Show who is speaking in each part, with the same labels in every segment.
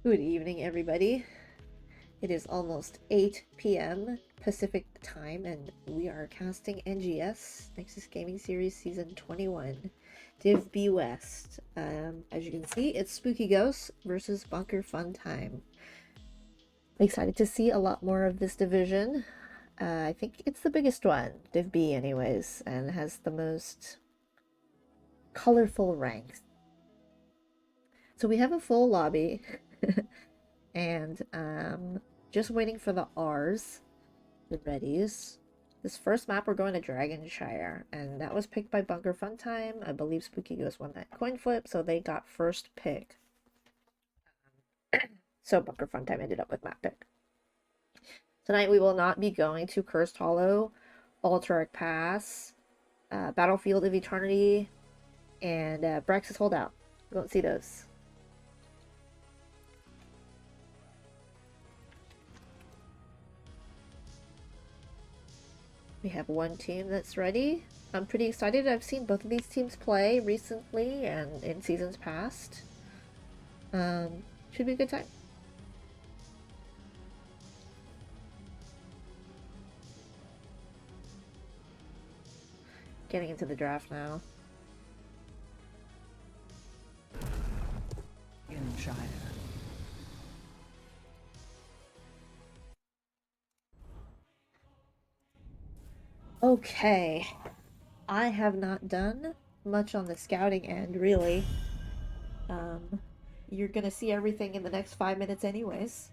Speaker 1: Good evening, everybody. It is almost 8 p.m. Pacific time, and we are casting NGS, Nexus Gaming Series Season 21, Div B West. As you can see, it's Spooky Ghosts versus Bunker Fun Time. Excited to see a lot more of this division. I think it's the biggest one, Div B anyways, and has the most colorful ranks. So we have a full lobby. And just waiting for the R's, the readies. This first map we're going to Dragonshire, and that was picked by Bunker Fun Time. I believe Spooky Ghost won that coin flip, so they got first pick. So Bunker Fun Time ended up with map pick. Tonight we will not be going to Cursed Hollow, Alterac Pass, Battlefield of Eternity, and Braxis Holdout. We won't see those. We have one team that's ready. I'm pretty excited. I've seen both of these teams play recently and in seasons past. Should be a good time. Getting into the draft now.
Speaker 2: In China.
Speaker 1: Okay, I have not done much on the scouting end, really. You're gonna see everything in the next 5 minutes anyways.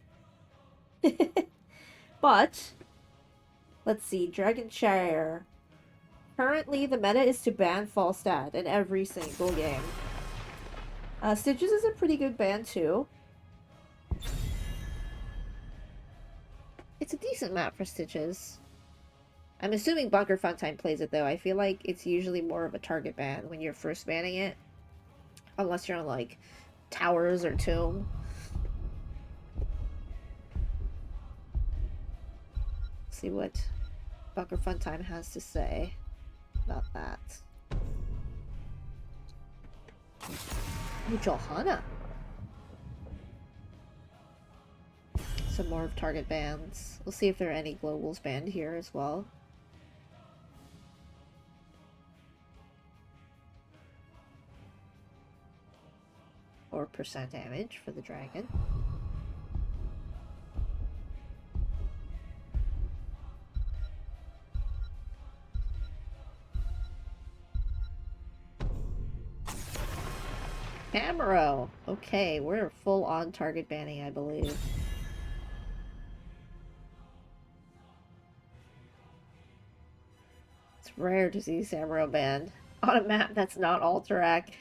Speaker 1: But, let's see, Dragonshire. Currently, the meta is to ban Falstad in every single game. Stitches is a pretty good ban, too. It's a decent map for Stitches. I'm assuming Bunker Funtime plays it, though. I feel like it's usually more of a target ban when you're first banning it. Unless you're on, like, Towers or Tomb. Let's see what Bunker Funtime has to say about that. Ooh, Johanna. Some more of target bans. We'll see if there are any globals banned here as well. Or percent damage for the dragon. Camaro! Okay, we're full on target banning, I believe. It's rare to see Samuro banned on a map that's not Alterac.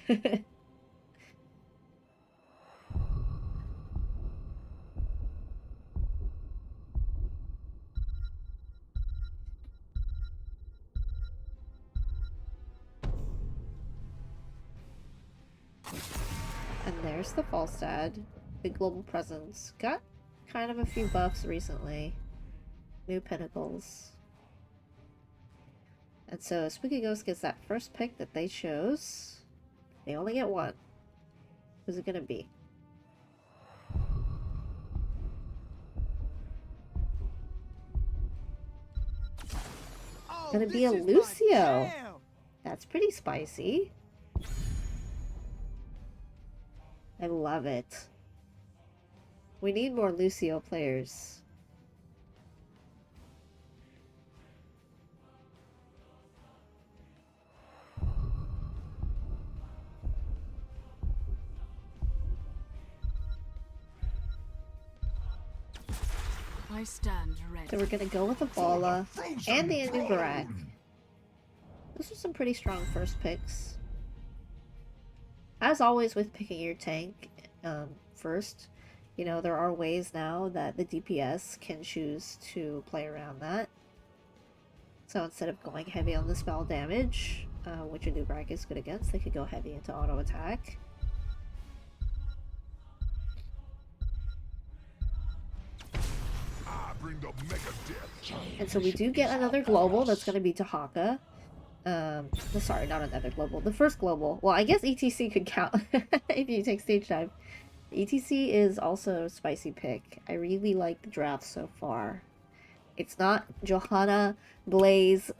Speaker 1: And there's the Falstad. Big global presence. Got kind of a few buffs recently. New pinnacles. And so Spooky Ghost gets that first pick that they chose. They only get one. Who's it gonna be? Gonna be a Lucio. That's pretty spicy. I love it. We need more Lucio players.
Speaker 2: I stand ready.
Speaker 1: So we're gonna go with the Bala and the Anu Barak. Those are some pretty strong first picks. As always with picking your tank first, you know, there are ways now that the DPS can choose to play around that. So instead of going heavy on the spell damage, which Anu Barak is good against, they could go heavy into auto attack. And so we do get another global that's going to be Tahaka. Sorry, not another global. The first global. Well, I guess ETC could count if you take stage dive. ETC is also a spicy pick. I really like the draft so far. It's not Johanna, Blaze.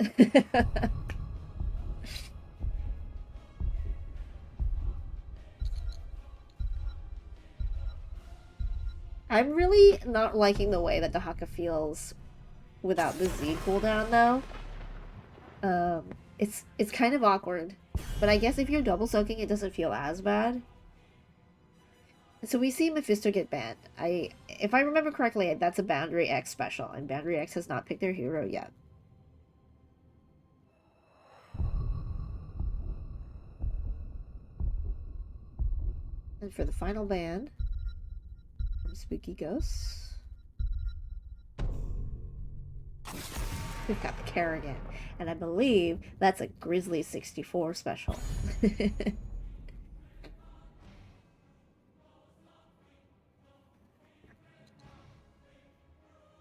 Speaker 1: I'm really not liking the way that Dahaka feels without the Z cooldown though. It's kind of awkward. But I guess if you're double soaking it doesn't feel as bad. So we see Mephisto get banned. If I remember correctly, that's a Boundary X special, and Boundary X has not picked their hero yet. And for the final ban from Spooky Ghosts, we've got the Kerrigan. And I believe that's a Grizzly 64 special.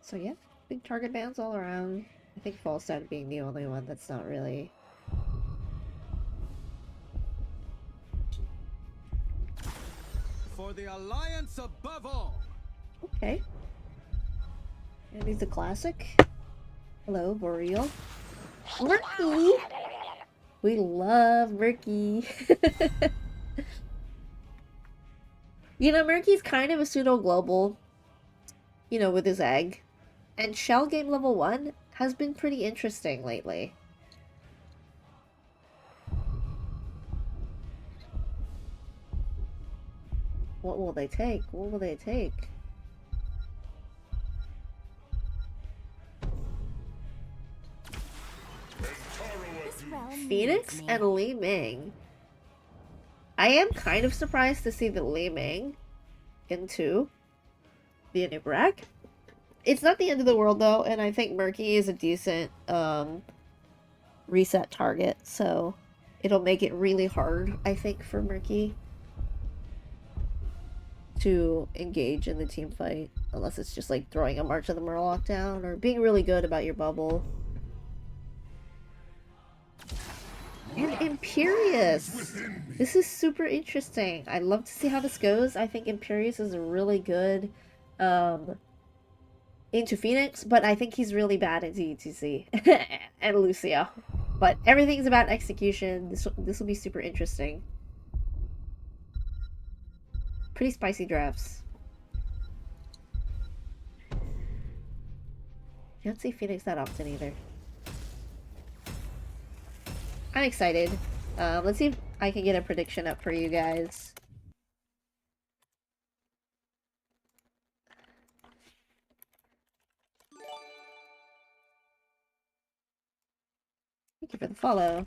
Speaker 1: So yeah, big target bans all around. I think Falstad being the only one that's not really...
Speaker 3: For the alliance above all.
Speaker 1: Okay. And he's a classic. Hello, Boreal. Murky! We love Murky. You know, Murky's kind of a pseudo-global, you know, with his egg. And Shell Game level 1 has been pretty interesting lately. What will they take? What will they take? Phoenix and Li Ming. I am kind of surprised to see the Li Ming into the Anub'arak. It's not the end of the world though, and I think Murky is a decent reset target, so it'll make it really hard, I think, for Murky to engage in the team fight, unless it's just like throwing a March of the Murloc down or being really good about your bubble. And Imperious! This is super interesting. I'd love to see how this goes. I think Imperious is a really good into Phoenix, but I think he's really bad into ETC and Lucio. But everything's about execution. This will be super interesting. Pretty spicy drafts. You don't see Phoenix that often either. I'm excited. Let's see if I can get a prediction up for you guys. Thank you for the follow.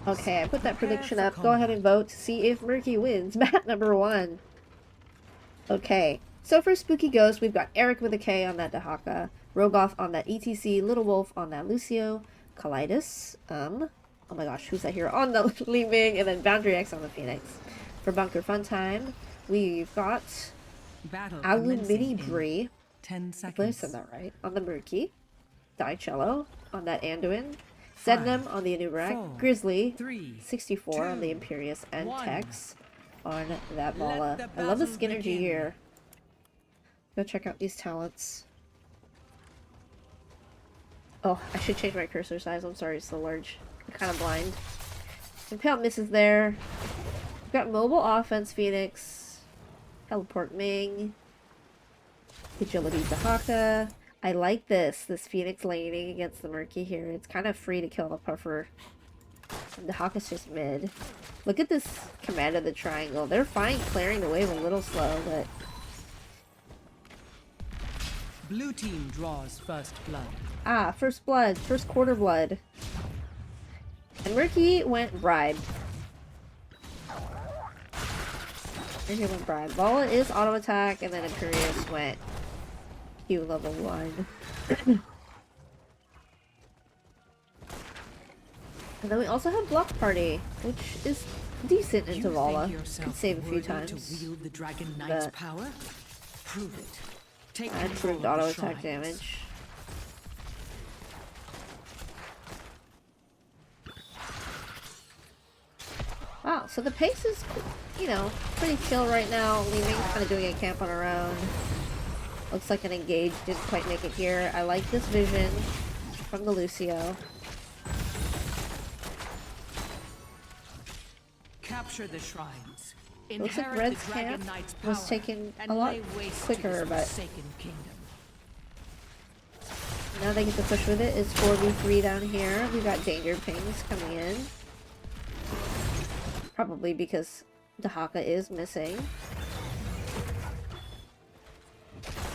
Speaker 1: Okay, I put that prediction up. Go ahead and vote to see if Murky wins. Map number 1. Okay, so for Spooky Ghost, we've got Eric with a K on that Dahaka, Rogoff on that ETC, Little Wolf on that Lucio, Kaleidos, oh my gosh, who's that here? On the Li Ming, and then Boundary X on the Phoenix. For Bunker Fun Time, we've got Alu Mini Bree,
Speaker 2: 10
Speaker 1: if I
Speaker 2: seconds.
Speaker 1: said that right, on the Murky, Dicello on that Anduin, Zednam on the Anub'arak, Grizzly, 64 on the Imperious, and Tex on that Mala. I love the Skinnergy here. Go check out these talents. Oh, I should change my cursor size. I'm sorry, it's so large. I'm kind of blind. Impale misses there. We've got Mobile Offense Phoenix, Teleport Ming, Agility Dahaka. I like this Phoenix laning against the Murky here. It's kind of free to kill the Puffer. And Dahaka's just mid. Look at this command of the triangle. They're fine clearing the wave a little slow, but...
Speaker 2: Blue team draws first blood.
Speaker 1: Ah, first blood. First quarter blood. And Murky went Bribe. Murky went Bribe. Vala is auto attack, and then Imperious went Q level 1. And then we also have Block Party, which is decent
Speaker 2: You
Speaker 1: into
Speaker 2: think
Speaker 1: Vala.
Speaker 2: yourself
Speaker 1: Could save a few
Speaker 2: worthy
Speaker 1: times.
Speaker 2: to wield the Dragon Knight's
Speaker 1: But
Speaker 2: power? Prove it. Take
Speaker 1: and
Speaker 2: control
Speaker 1: improved
Speaker 2: of
Speaker 1: auto
Speaker 2: the
Speaker 1: attack
Speaker 2: shrines.
Speaker 1: damage. Wow, so the pace is, you know, pretty chill right now. Li Ming's kind of doing a camp on her own. Looks like an engage didn't quite make it here. I like this vision from the Lucio.
Speaker 2: Capture the shrines.
Speaker 1: Looks like
Speaker 2: Inherit
Speaker 1: Red's
Speaker 2: the Dragon
Speaker 1: camp
Speaker 2: Knight's
Speaker 1: was
Speaker 2: power,
Speaker 1: taken
Speaker 2: and
Speaker 1: a lot
Speaker 2: lay waste
Speaker 1: quicker,
Speaker 2: to
Speaker 1: but
Speaker 2: this forsaken kingdom.
Speaker 1: now they get to push with it. It's 4v3 down here. We've got danger pings coming in. Probably because Dahaka is missing.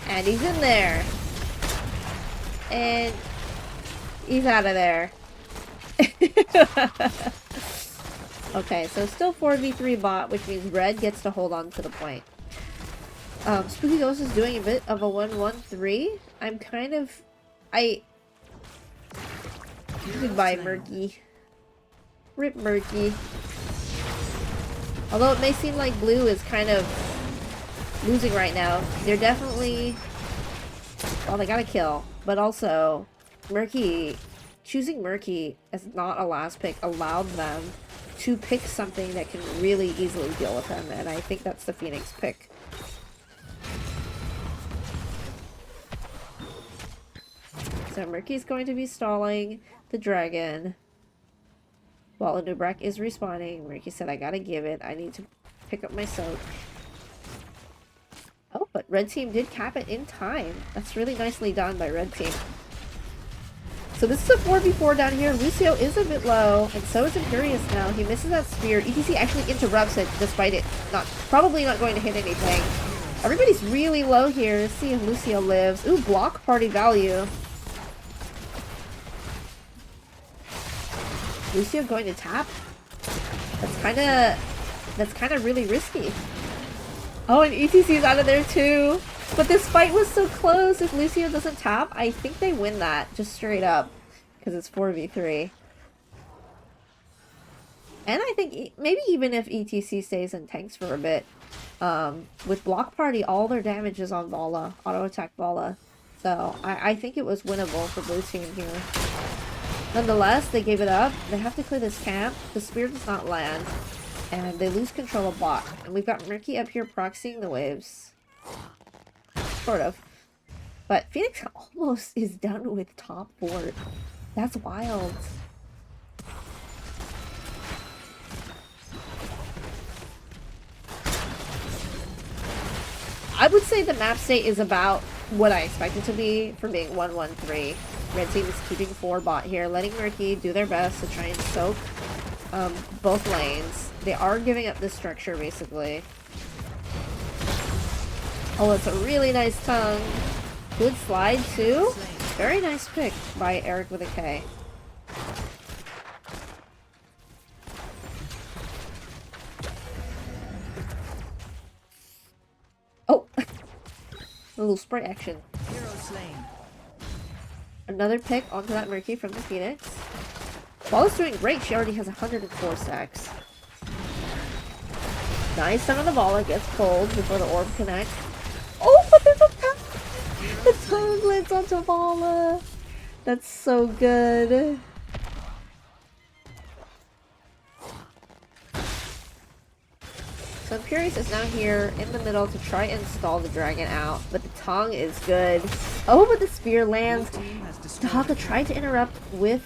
Speaker 1: And he's in there. And he's out of there. Okay, so still 4v3 bot, which means Red gets to hold on to the point. Spooky Ghost is doing a bit of a 1-1-3. I'm kind of... Goodbye, Murky. Rip Murky. Although it may seem like Blue is kind of losing right now, they're definitely... Well, they got a kill. But also, Murky... Choosing Murky as not a last pick allowed them to pick something that can really easily deal with him, and I think that's the Phoenix pick. So Murky's going to be stalling the dragon while Nubrak is respawning. Murky said, I gotta give it. I need to pick up my soak. Oh, but Red Team did cap it in time. That's really nicely done by Red Team. So this is a 4v4 down here. Lucio is a bit low, and so is Imperious now. He misses that spear. ETC actually interrupts it, despite it probably not going to hit anything. Everybody's really low here. Let's see if Lucio lives. Ooh, block party value. Lucio going to tap? That's kinda really risky. Oh, and ETC's out of there too. But this fight was so close. If Lucio doesn't tap, I think they win that, just straight up. Because it's 4v3. And I think maybe even if ETC stays in tanks for a bit. With Block Party, all their damage is on Vala. Auto attack Vala. So, I think it was winnable for Blue Team here. Nonetheless, they gave it up. They have to clear this camp. The spear does not land. And they lose control of bot. And we've got Murky up here proxying the waves. Sort of. But Phoenix almost is done with top 4. That's wild. I would say the map state is about what I expect it to be for being 1-1-3. Red Team is keeping 4 bot here, letting Murky do their best to try and soak both lanes. They are giving up this structure, basically. Oh, it's a really nice tongue. Good slide, too. Very nice pick by Eric with a K. Oh! A little spray action.
Speaker 2: Hero slain.
Speaker 1: Another pick onto that Murky from the Phoenix. Walla's doing great. She already has 104 stacks. Nice stun on the Vala. Gets pulled before the orb connects. Oh, but there's a the tongue lands onto Vala. That's so good. So Imperious is now here in the middle to try and stall the dragon out, but the tongue is good. Oh, but the spear lands. Dahaka tried to interrupt with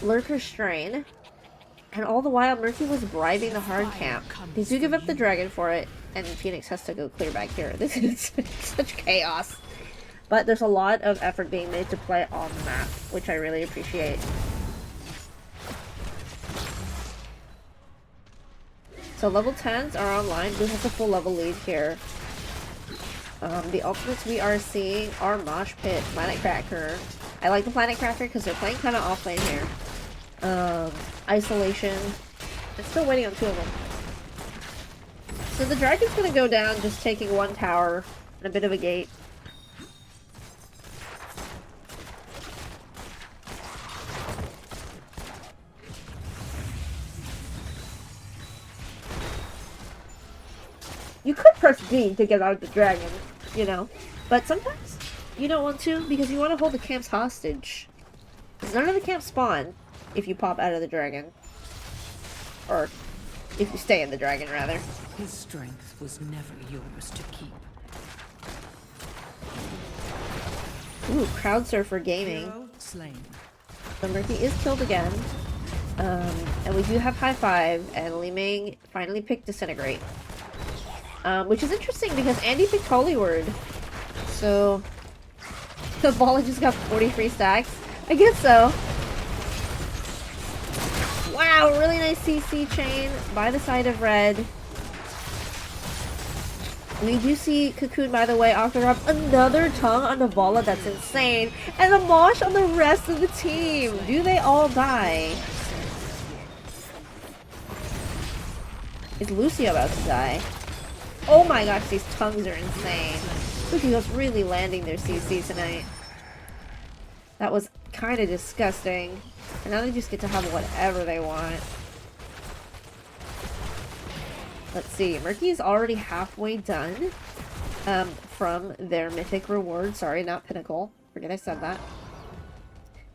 Speaker 1: Lurker Strain, and all the while Murky was bribing the hard camp. They do give up the dragon for it, and Phoenix has to go clear back here. This is such chaos. But there's a lot of effort being made to play on the map, which I really appreciate. So level 10s are online. Blue has a full level lead here. The ultimates we are seeing are Mosh Pit, Planet Cracker. I like the Planet Cracker because they're playing kind of offlane here. Isolation. I'm still waiting on 2 of them. So the dragon's gonna go down just taking 1 tower and a bit of a gate. You could press B to get out of the dragon, you know, but sometimes you don't want to because you want to hold the camps hostage. Because none of the camps spawn if you pop out of the dragon. Or if you stay in the dragon, rather.
Speaker 2: His strength was never yours to keep.
Speaker 1: Ooh, crowd surfer gaming.
Speaker 2: Hero slain.
Speaker 1: So Murky is killed again. And we do have high five, and Li Ming finally picked Disintegrate. Which is interesting because Andy picked Holy Word. So the ball just got 43 stacks. I guess so. Wow, really nice CC chain by the side of red. We do see Cocoon, by the way, after up another tongue on Navala. That's insane. And a mosh on the rest of the team. Do they all die? Is Lucio about to die? Oh my gosh, these tongues are insane. Lucio's really landing their CC tonight. That was kind of disgusting. And now they just get to have whatever they want. Let's see. Murky is already halfway done from their mythic reward. Sorry, not pinnacle. Forget I said that.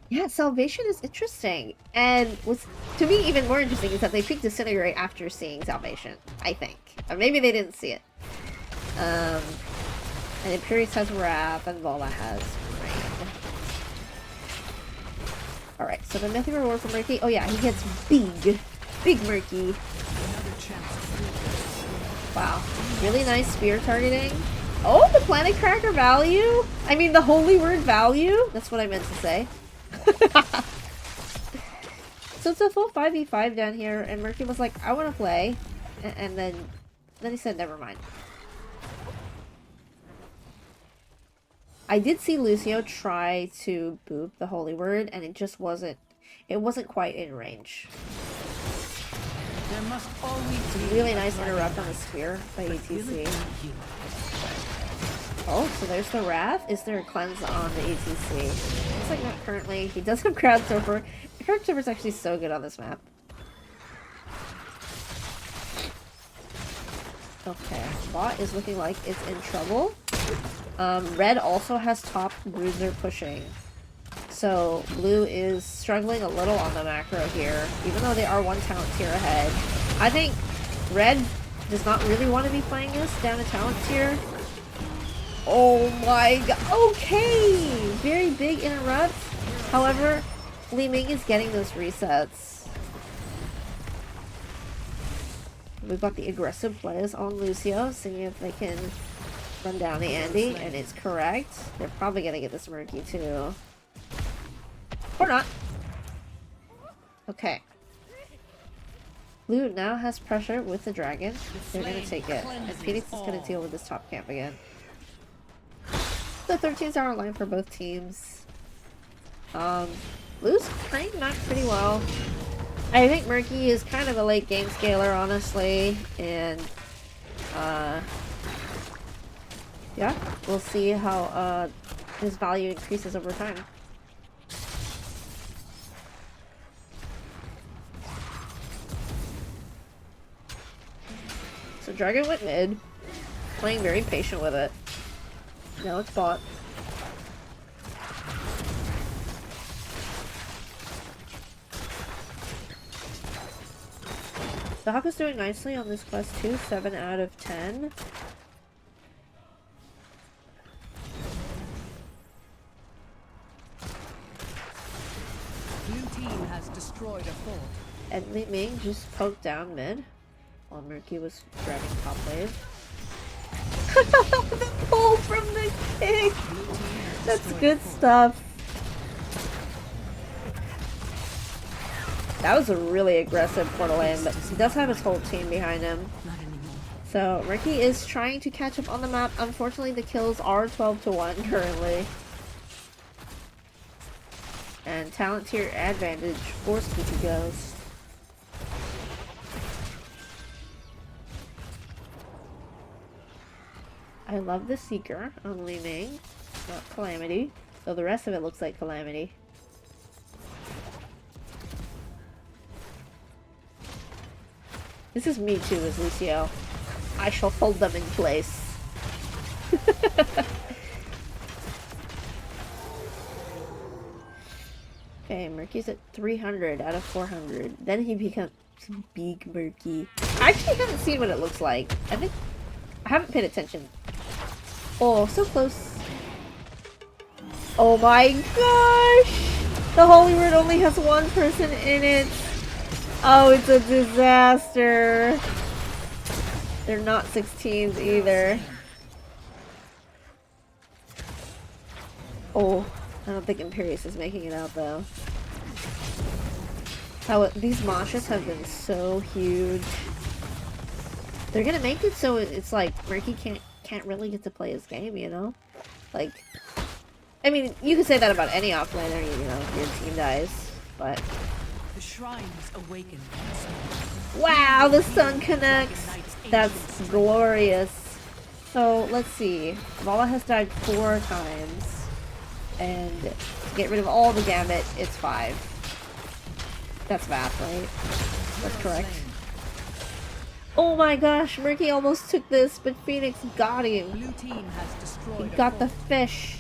Speaker 1: Yeah, Salvation is interesting. And what's, to me, even more interesting is that they picked Disintegrate after seeing Salvation, I think. Or maybe they didn't see it. And Imperius has Wrath, and Vola has Rain. Alright, so the mythic reward for Murky. Oh yeah, he gets big. Big Murky. Wow. Really nice spear targeting. Oh, the Planet Cracker value? I mean, the Holy Word value? That's what I meant to say. So it's a full 5v5 down here, and Murky was like, I want to play. And then he said, never mind. I did see Lucio try to boop the Holy Word, and it wasn't quite in range.
Speaker 2: There must always be
Speaker 1: Really nice interrupt on the spear by ETC. Oh, so there's the Wrath. Is there a cleanse on the ETC? Looks like not currently. He does have Crowd Surfer. Crowd Surfer is actually so good on this map. Okay, bot is looking like it's in trouble. Red also has top bruiser pushing. So blue is struggling a little on the macro here, even though they are one talent tier ahead. I think red does not really want to be playing this down a talent tier. Oh my god. Okay! Very big interrupt. However, Li Ming is getting those resets. We've got the aggressive plays on Lucio, seeing if they can run down the Andy, and it's correct. They're probably gonna get this Murky too. Or not. Okay. Blue now has pressure with the dragon. They're gonna take it. And Phoenix is gonna deal with this top camp again. The 13s are online for both teams. Blue's playing not pretty well. I think Murky is kind of a late game scaler, honestly. And, yeah, we'll see how, his value increases over time. So Dragon went mid, playing very patient with it. Now it's bot. The Hawk is doing nicely on this quest too, 7 out of 10.
Speaker 2: Blue team has destroyed a fort.
Speaker 1: And Li Ming just poked down mid while Murky was grabbing top wave. The pull from the kick! That's good stuff. That was a really aggressive portal aim, but he does have his whole team behind him.
Speaker 2: Not anymore.
Speaker 1: So Murky is trying to catch up on the map. Unfortunately, the kills are 12-1 currently. And talent tier advantage for Spooky Ghost. I love the Seeker on Li Ming, not Calamity, though the rest of it looks like Calamity. This is me too as Lucio. I shall hold them in place. Okay, Murky's at 300 out of 400. Then he becomes Big Murky. I actually haven't seen what it looks like. I haven't paid attention. Oh, so close. Oh my gosh! The Holy Word only has one person in it. Oh, it's a disaster. They're not 16s either. Oh, I don't think Imperius is making it out though. These moshes have been so huge. They're gonna make it so it's like Murky can't really get to play his game, you know? Like, I mean, you could say that about any offlaner, you know, if your team dies, but...
Speaker 2: The shrines awaken.
Speaker 1: Wow, the sun connects! That's glorious. So, let's see. Vala has died 4 times. And to get rid of all the gambit, it's 5. That's Vath, right? That's correct. Oh my gosh, Murky almost took this, but Phoenix got him.
Speaker 2: Blue team has destroyed.
Speaker 1: He got the fish.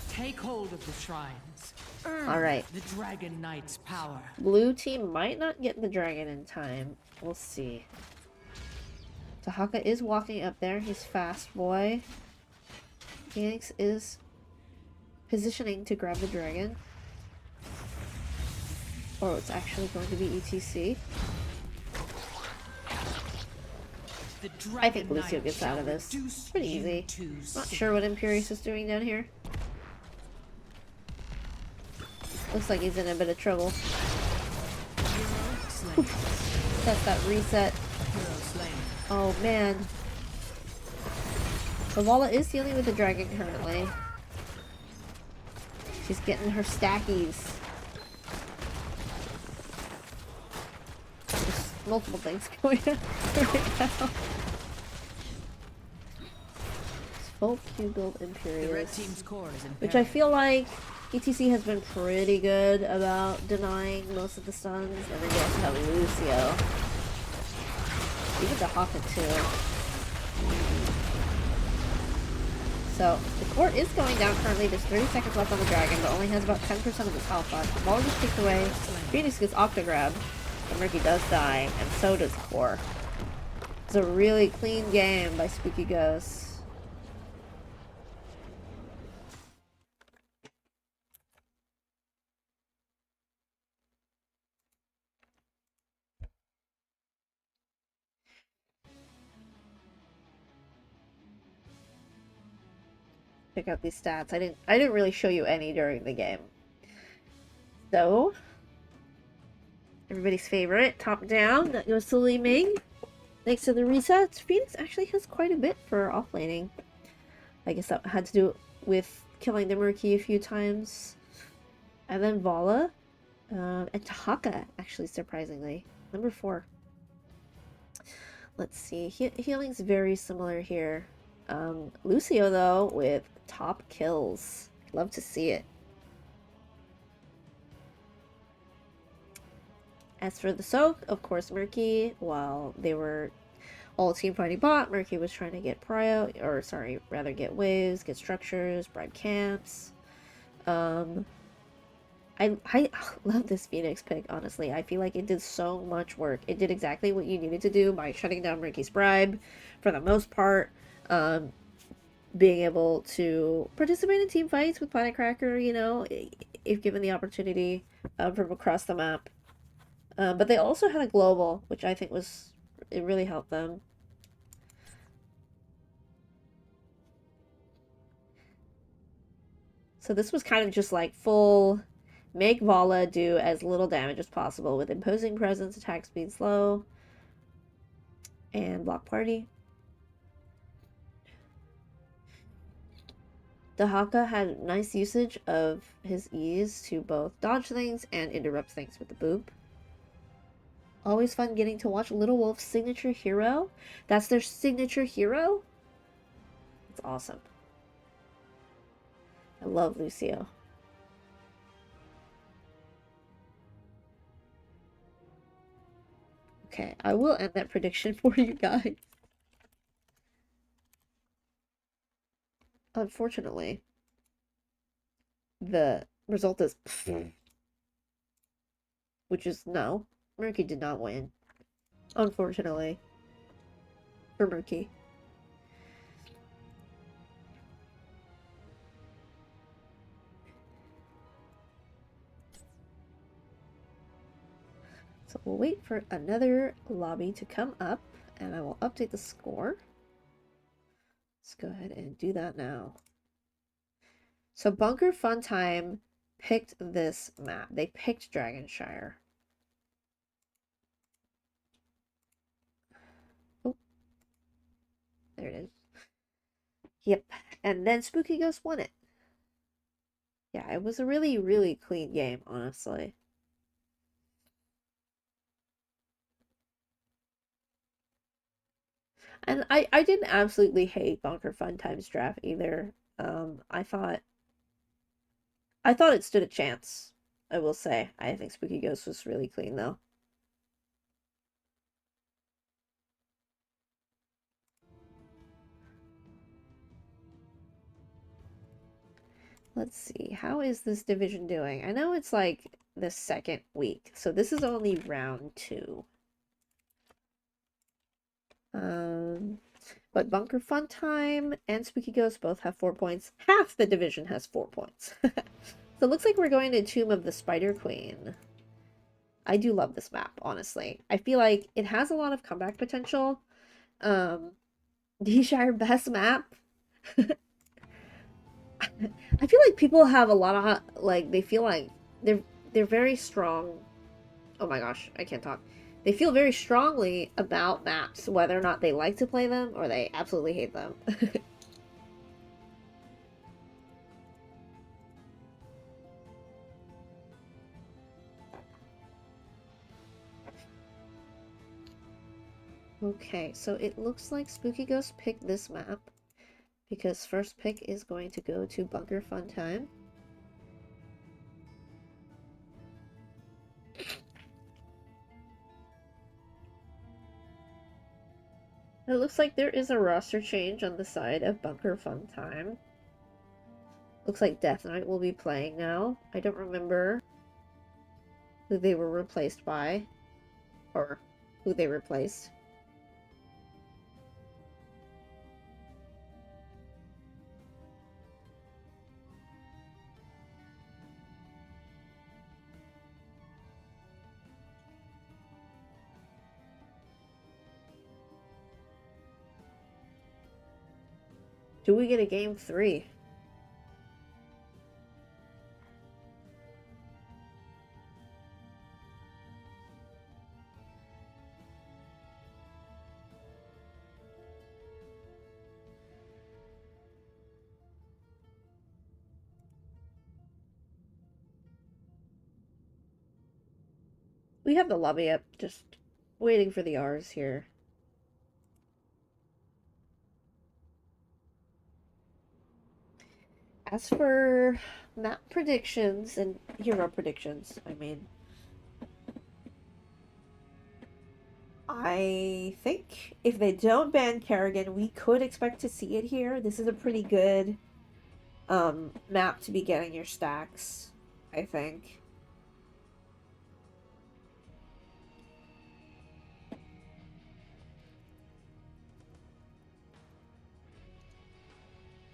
Speaker 2: Take hold of the shrines.
Speaker 1: All right.
Speaker 2: The Dragon Knight's power.
Speaker 1: Blue team might not get the dragon in time. We'll see. Tahaka is walking up there. He's fast boy. Phoenix is positioning to grab the dragon. Or it's actually going to be ETC. I think Lucio gets out of this. It's pretty easy. Not sure what Imperius is doing down here. Looks like he's in a bit of trouble. That's that reset. Oh man. The Vala is dealing with the dragon currently. She's getting her stackies. There's multiple things going on right now. Full Q build Imperius. Which I feel like ETC has been pretty good about denying most of the stuns. And then you also have Lucio. Even the Haka too. So, the court is going down currently. There's 30 seconds left on the dragon, but only has about 10% of its health left. The ball gets kicked away. Phoenix gets octograbbed. And Murky does die, and so does Core. It's a really clean game by Spooky Ghosts. Pick out these stats. I didn't really show you any during the game. So, everybody's favorite, top down, that goes to Li Ming. Thanks to the resets, Phoenix actually has quite a bit for offlaning. I guess that had to do with killing the Murky a few times. And then Vala. And Tahaka, actually, surprisingly. Number 4. Let's see. Healing's very similar here. Lucio, though, with top kills. Love to see it. As for the soak, of course, Murky, while they were all team fighting bot, Murky was trying to get prio, or sorry, rather get waves, get structures, bribe camps. I love this Phoenix pick, honestly. I feel like it did so much work. It did exactly what you needed to do by shutting down Murky's bribe, for the most part. Being able to participate in team fights with Planet Cracker, you know, if given the opportunity, from across the map. But they also had a global, which I think it really helped them. So this was kind of just like full, make Vala do as little damage as possible with imposing presence, attack speed slow, and block party. Dahaka had nice usage of his ease to both dodge things and interrupt things with the boop. Always fun getting to watch Little Wolf's signature hero. That's their signature hero? It's awesome. I love Lucio. Okay, I will end that prediction for you guys. Unfortunately, the result is which is no. Murky did not win. Unfortunately. For Murky. So we'll wait for another lobby to come up, and I will update the score. Let's go ahead and do that now. So Bunker Fun Time picked this map. They picked Dragonshire. Oh, there it is. Yep. And then Spooky Ghost won it. Yeah, it was a really, really clean game, honestly. And I didn't absolutely hate Bunker Fun Time's draft either. I thought it stood a chance. I will say. I think Spooky Ghost was really clean though. Let's see. How is this division doing? I know it's like the second week, so this is only round 2. But Bunker Fun Time and Spooky Ghost both have 4 points. Half the division has 4 points. So it looks like we're going to Tomb of the Spider Queen. I do love this map, honestly. I feel like it has a lot of comeback potential. D-Shire best map. I feel like people have a lot of like they feel like they're very strong. Oh my gosh, I can't talk. They feel very strongly about maps, whether or not they like to play them or they absolutely hate them. Okay, so it looks like Spooky Ghost picked this map because first pick is going to go to Bunker Fun Time. It looks like there is a roster change on the side of Bunker Fun Time. Looks like Death Knight will be playing now. I don't remember who they were replaced by, or who they replaced. Do we get a game 3? We have the lobby up, just waiting for the R's here. As for map predictions and hero predictions, I think if they don't ban Kerrigan, we could expect to see it here. This is a pretty good map to be getting your stacks, I think.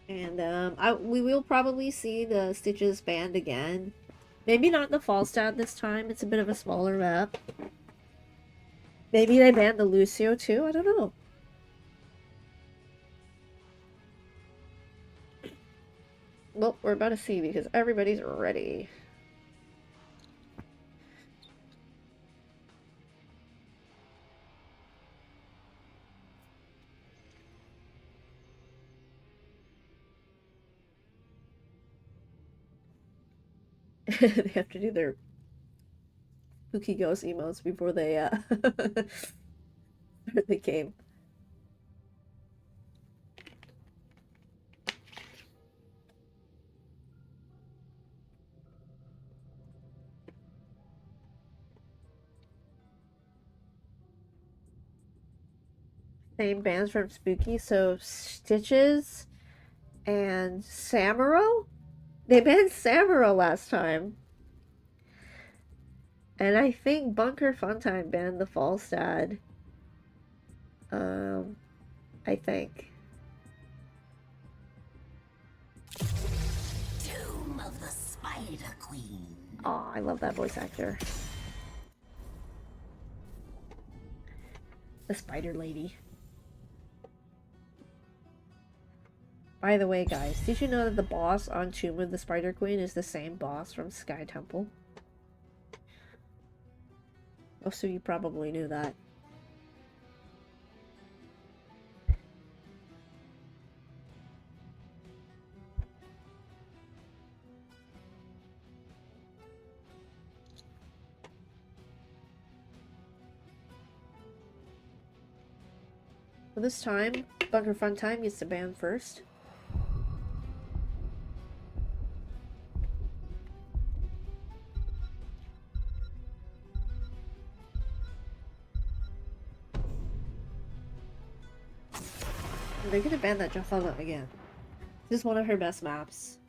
Speaker 1: And we will probably see the Stitches banned again. Maybe not the Falstad this time. It's a bit of a smaller map. Maybe they banned the Lucio too. I don't know. Well, we're about to see because everybody's ready. They have to do their spooky ghost emotes before they start the game. same bands from Spooky. So Stitches and Samuro? They banned Samuro last time. And I think Bunker Funtime banned the Falstad. I think.
Speaker 4: Tomb of the Spider Queen.
Speaker 1: Oh, I love that voice actor. The Spider Lady. By the way, guys, did you know that the boss on Tomb of the Spider Queen is the same boss from Sky Temple? Most of you probably knew that. So this time, Bunker Funtime gets to ban first. They're gonna ban that Jafala again. This is one of her best maps.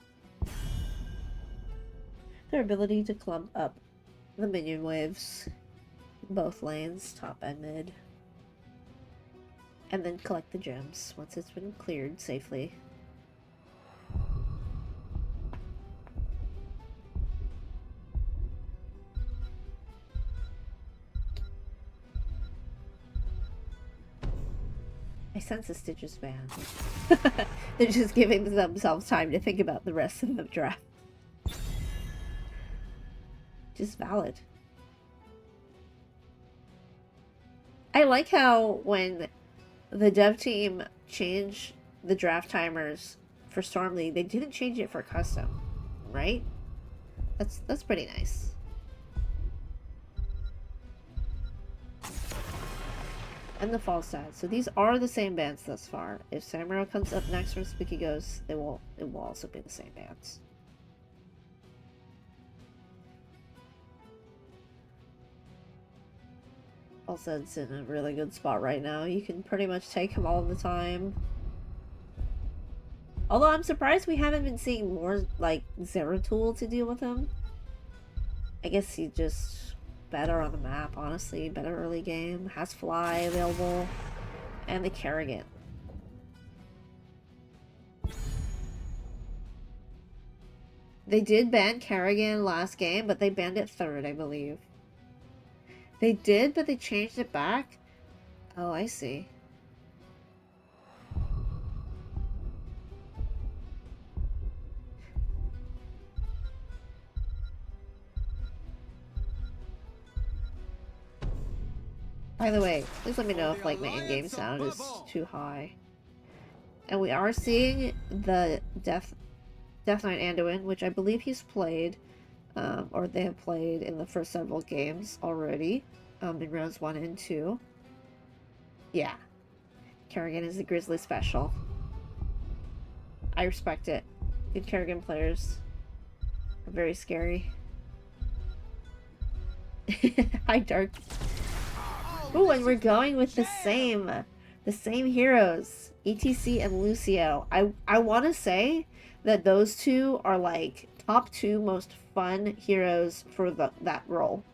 Speaker 1: Their ability to clump up the minion waves in both lanes, top and mid. And then collect the gems once it's been cleared safely. I sense a Stitches ban. They're just giving themselves time to think about the rest of the draft. Just valid. I like how when the dev team changed the draft timers for Storm League, they didn't change it for custom, right? That's pretty nice. And the Falstad. So these are the same bands thus far. If Samuro comes up next from Spooky Ghost, it will also be the same bands. Falstad's in a really good spot right now. You can pretty much take him all the time. Although I'm surprised we haven't been seeing more like Zeratul to deal with him. I guess he's just better on the map, honestly. Better early game. Has Fly available. And the Kerrigan. They did ban Kerrigan last game, but they banned it third, I believe. They did, but they changed it back? Oh, I see. By the way, please let me know if like my in-game sound is too high. And we are seeing the Death Knight Anduin, which I believe he's played, or they have played in the first several games already, in rounds 1 and 2. Yeah. Kerrigan is the Grizzly special. I respect it. Good Kerrigan players are very scary. Hi, Dark. Ooh, and we're going with the same heroes, ETC and Lucio. I want to say that those two are like top 2 most fun heroes for that role.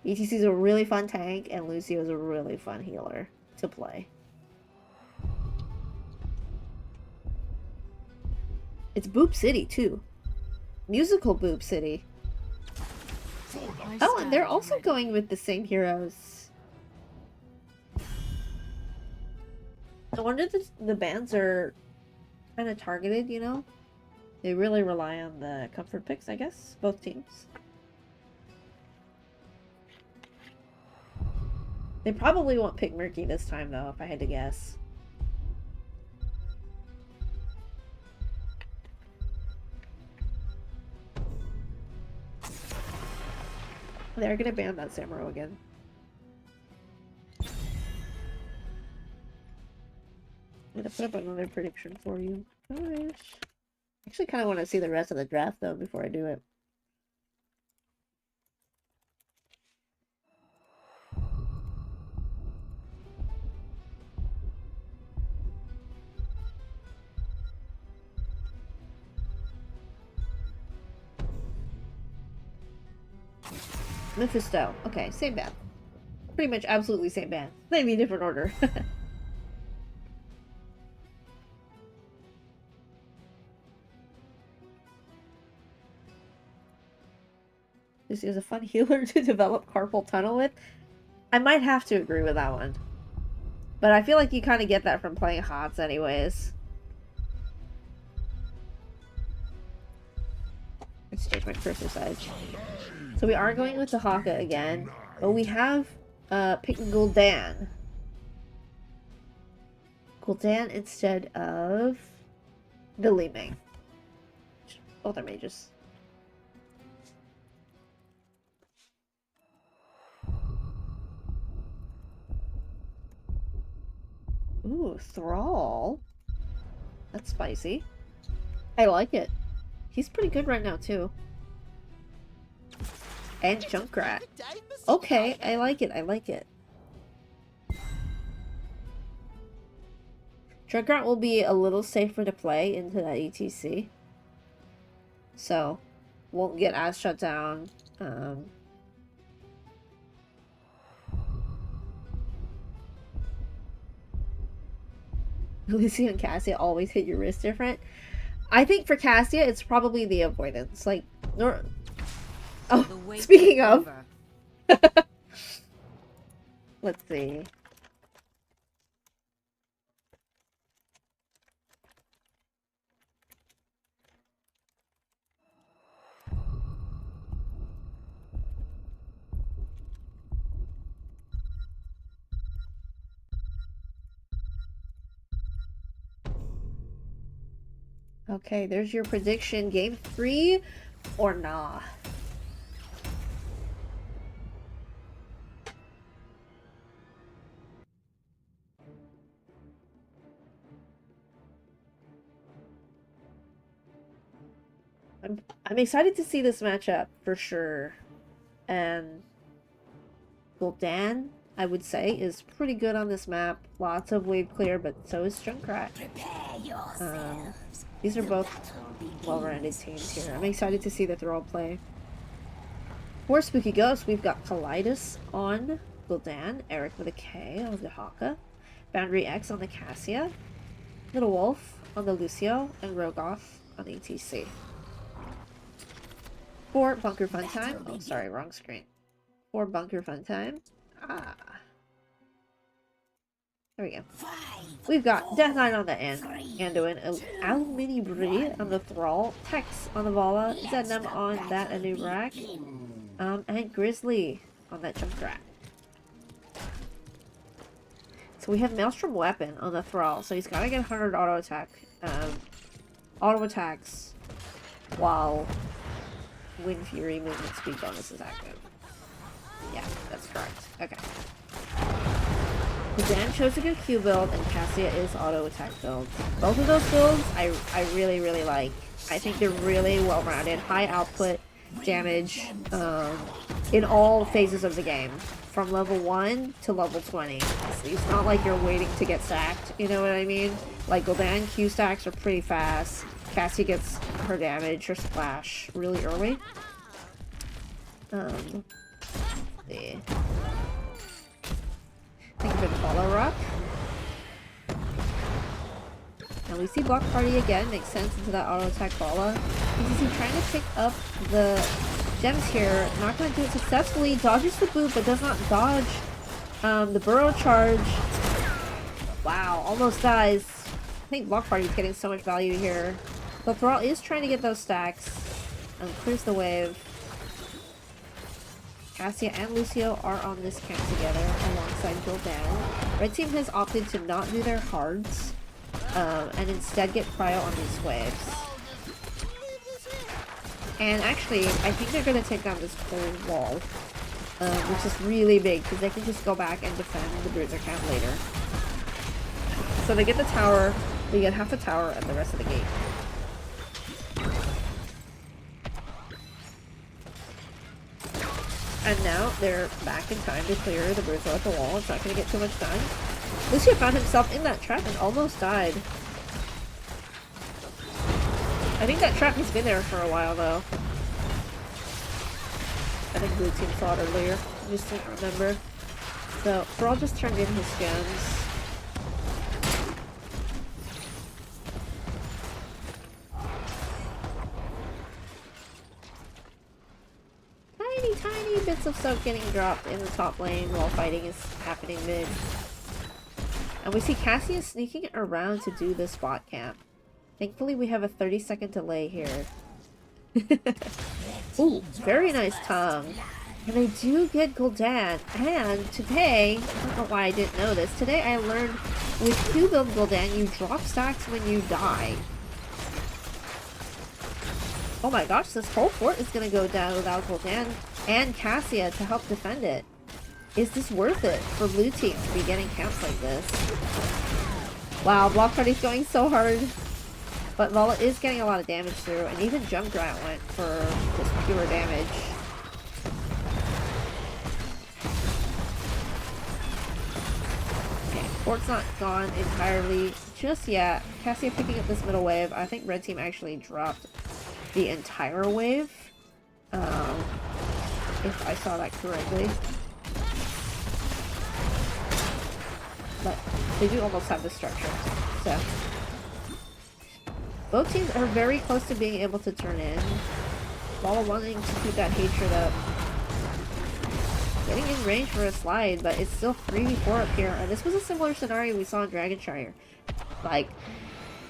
Speaker 1: ETC is a really fun tank, and Lucio is a really fun healer to play. It's Boop City too, musical Boop City. Oh, and they're also going with the same heroes. I wonder if the bands are kind of targeted, you know? They really rely on the comfort picks, I guess, both teams. They probably won't pick Murky this time, though, if I had to guess. They're gonna ban that Samuro again. I'm gonna put up another prediction for you guys. I actually kind of want to see the rest of the draft, though, before I do it. Mephisto. Okay, same band. Pretty much absolutely same band. Maybe a different order. This is a fun healer to develop carpal tunnel with. I might have to agree with that one. But I feel like you kind of get that from playing HOTS anyways. Let's change my cursor size. So we are going with the Haka again. But we have picked Gul'dan. Gul'dan instead of the Li Ming. Both are mages. Ooh, Thrall. That's spicy. I like it. He's pretty good right now, too. And Junkrat. Okay, I like it, I like it. Junkrat will be a little safer to play into that ETC. So, won't get as shut down. Lucy and Cassia always hit your wrist different. I think for Cassia, it's probably the avoidance. Like, oh, speaking of, let's see. Okay, there's your prediction. Game 3 or nah? I'm excited to see this matchup for sure. And Gul'dan, I would say, is pretty good on this map. Lots of wave clear, but so is Junkrat. These are both well-rounded teams here. I'm excited to see the Thrall play. For Spooky Ghosts, we've got Kalidus on Gul'dan, Eric with a K on the Haka, Boundary X on the Cassia, Little Wolf on the Lucio, and Rogoth on the ETC. For Bunker Fun Time, oh sorry, wrong screen. For Bunker Fun Time, there we go. We've got Death Knight on the Anduin, Alumini Brie on the Thrall, Tex on the Vala, Zednam on that Anubrak, and Grizzly on that Junkrat. So we have Maelstrom Weapon on the Thrall, so he's gotta get 100 auto attack, auto attacks while Wind Fury movement speed bonus is active. Yeah, that's correct. Okay. Dan chose a good Q build, and Cassia is auto attack build. Both of those builds, I really, really like. I think they're really well rounded, high output damage in all phases of the game, from level 1 to level 20. It's not like you're waiting to get stacked, you know what I mean? Like Gul'dan Q stacks are pretty fast. Cassie gets her damage, her splash really early. Yeah. Thank you for the follow, Rock. Now we see Block Party again, makes sense into that auto attack Bala. You see trying to pick up the gems here, not going to do it successfully. Dodges the boot, but does not dodge the burrow charge. Wow, almost dies. I think Block Party is getting so much value here. But Thrall is trying to get those stacks. Clears the wave. Cassia and Lucio are on this camp together alongside Gul'dan. Red team has opted to not do their hards and instead get cryo on these waves. And actually, I think they're going to take down this whole wall, which is really big because they can just go back and defend the Bruiser camp later. So they get the tower, we get half a tower and the rest of the gate. And now they're back in time to clear the Bruiser at the wall. It's not going to get too much time. Lucio found himself in that trap and almost died. I think that trap has been there for a while though. I think blue team saw it earlier. I just didn't remember. So Brawl just turned in his gems. Tiny bits of soap getting dropped in the top lane while fighting is happening mid. And we see Cassia sneaking around to do this bot camp. Thankfully we have a 30-second delay here. Ooh, very nice tongue. And I do get Gul'dan. And today, I don't know why I didn't know this, today I learned with Q build Gul'dan you drop stacks when you die. Oh my gosh, this whole fort is gonna go down without Gul'dan and Cassia to help defend it. Is this worth it for blue team to be getting camps like this? Wow, block party's going so hard. But Vola is getting a lot of damage through, and even Junkrat went for just pure damage. Okay, fort's not gone entirely just yet. Cassia picking up this middle wave. I think red team actually dropped the entire wave, if I saw that correctly. But they do almost have the structure, so. Both teams are very close to being able to turn in, while wanting to keep that hatred up. Getting in range for a slide, but it's still 3v4 up here, and this was a similar scenario we saw in Dragonshire. Like,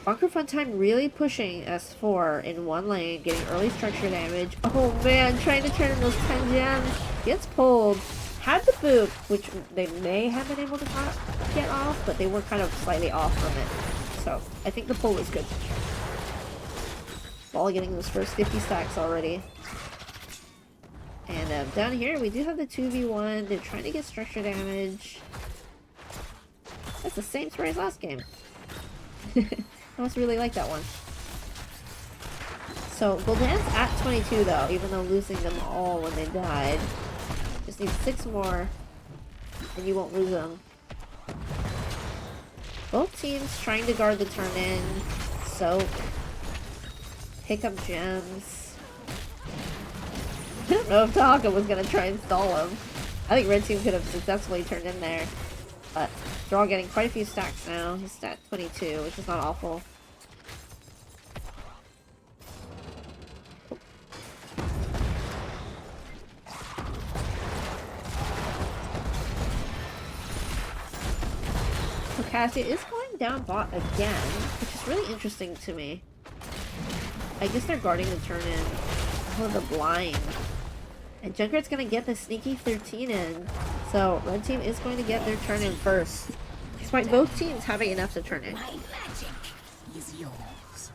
Speaker 1: Bunker Funtime really pushing S4 in one lane, getting early structure damage. Oh man, trying to turn in those 10 gems. Gets pulled. Had the boot, which they may have been able to get off, but they were kind of slightly off from it. So, I think the pull was good. Ball getting those first 50 stacks already. And down here, we do have the 2v1. They're trying to get structure damage. That's the same story as last game. I must really like that one. So, Gul'dan's at 22 though, even though losing them all when they died. Just need 6 more, and you won't lose them. Both teams trying to guard the turn in, soak, pick up gems. I don't know if Tahaka was gonna try and stall him. I think red team could have successfully turned in there, but they're all getting quite a few stacks now. He's at 22, which is not awful. So Cassia is going down bot again, which is really interesting to me. I guess they're guarding the turn in. Oh, the blind. And Junkrat's gonna get the sneaky 13 in. So red team is going to get their turn in first. Despite both teams having enough to turn in.
Speaker 4: My magic is yours.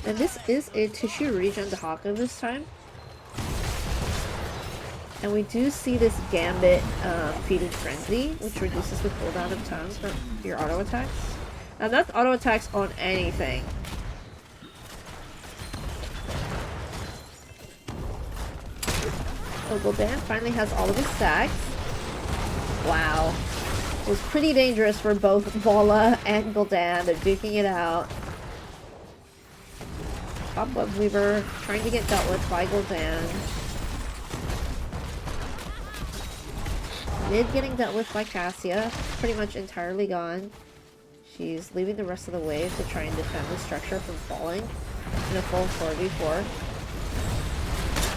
Speaker 1: And this is a tissue regen Tahaka this time. And we do see this Gambit feeding Frenzy, which reduces the cooldown of tongues for your auto attacks. And that's auto attacks on anything. So Gul'dan finally has all of his stacks. Wow. It was pretty dangerous for both Vola and Gul'dan. They're duking it out. Top Web Weaver trying to get dealt with by Gul'dan. Mid getting dealt with by Cassia. Pretty much entirely gone. She's leaving the rest of the wave to try and defend the structure from falling in a full 4v4.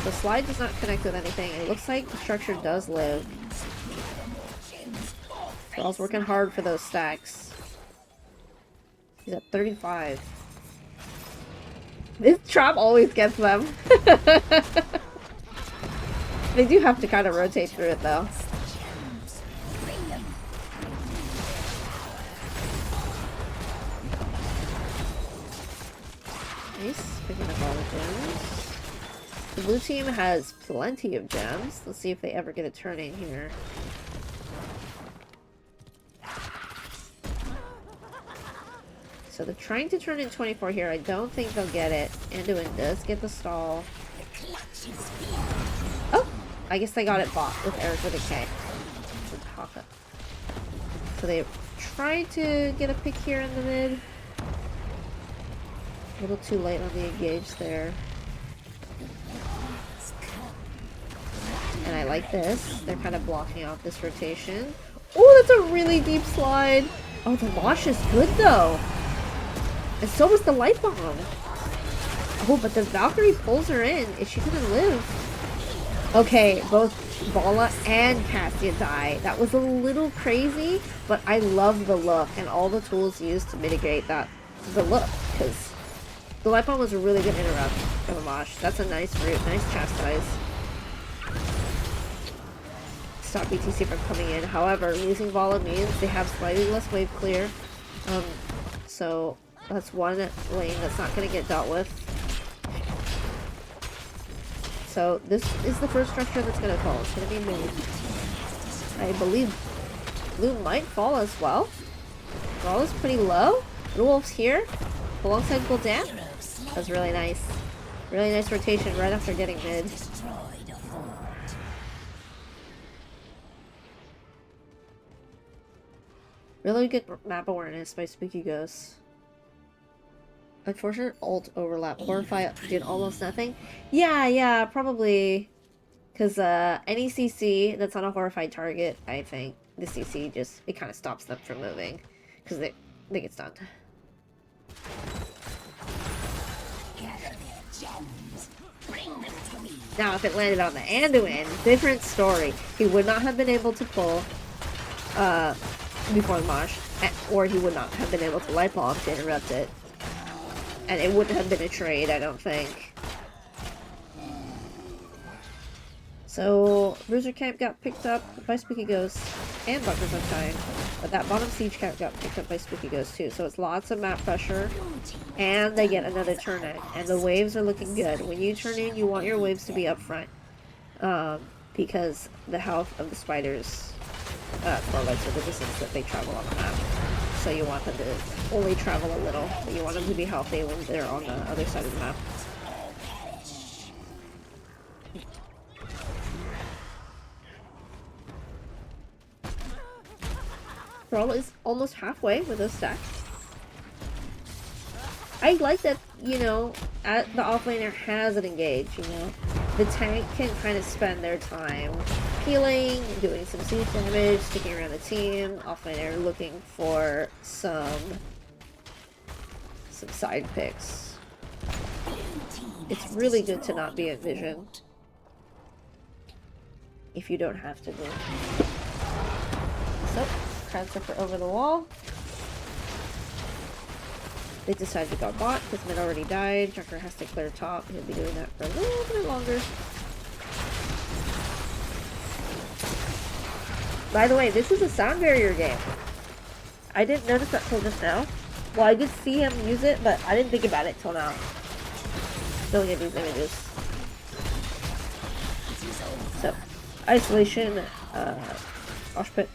Speaker 1: The slide does not connect with anything. It looks like the structure does live. Ball's working hard for those stacks. He's at 35. This trap always gets them. They do have to kind of rotate through it though. Nice, picking up all the gems. The blue team has plenty of gems. Let's see if they ever get a turn in here. So they're trying to turn in 24 here. I don't think they'll get it. Anduin does get the stall. Oh! I guess they got it bought with Eric with a K. With Haka. So they tried to get a pick here in the mid. A little too late on the engage there. And I like this. They're kind of blocking off this rotation. Oh, that's a really deep slide. Oh, the Mosh is good though. And so is the Light Bomb. Oh, but the Valkyrie pulls her in. Is she gonna live? Okay, both Bala and Cassia die. That was a little crazy, but I love the look and all the tools used to mitigate the look, because the Light Bomb was a really good interrupt for the Mosh. That's a nice route, nice chastise. Stop BTC from coming in. However, losing Bala means they have slightly less wave clear. So that's one lane that's not going to get dealt with. So this is the first structure that's going to fall. It's going to be mid. I believe blue might fall as well. Bala's pretty low. Blue Wolf's here alongside Gul'dan. That's really nice. Really nice rotation right after getting mid. Really good map awareness by Spooky Ghost. Unfortunate ult overlap. Horrify did almost nothing. Yeah, probably. Because any CC that's on a Horrified target, I think the CC just, it kind of stops them from moving. Because they get stunned. Now, if it landed on the Anduin, different story. He would not have been able to pull before the Mosh, or he would not have been able to Light Bomb to interrupt it. And it wouldn't have been a trade, I don't think. So, Bruiser Camp got picked up by Spooky Ghost and Bunkers on Time. But that bottom Siege Camp got picked up by Spooky Ghost too. So it's lots of map pressure. And they get another turn in. And the waves are looking good. When you turn in, you want your waves to be up front. Because the health of the spiders correlates with the distance that they travel on the map. So you want them to only travel a little. But you want them to be healthy when they're on the other side of the map. Brawl is almost halfway with those stacks. I like that, you know, the offlaner has an engage, you know. The tank can kind of spend their time healing, doing some siege damage, sticking around the team. Offlaner looking for some side picks. It's really good to not be at vision if you don't have to be. So, crowd surfer over the wall. They decide to go bot because mid already died. Junker has to clear top. He'll be doing that for a little bit longer. By the way, this is a sound barrier game. I didn't notice that till just now. Well, I did see him use it, but I didn't think about it till now. Looking at these images. So, isolation, Mosh Pit,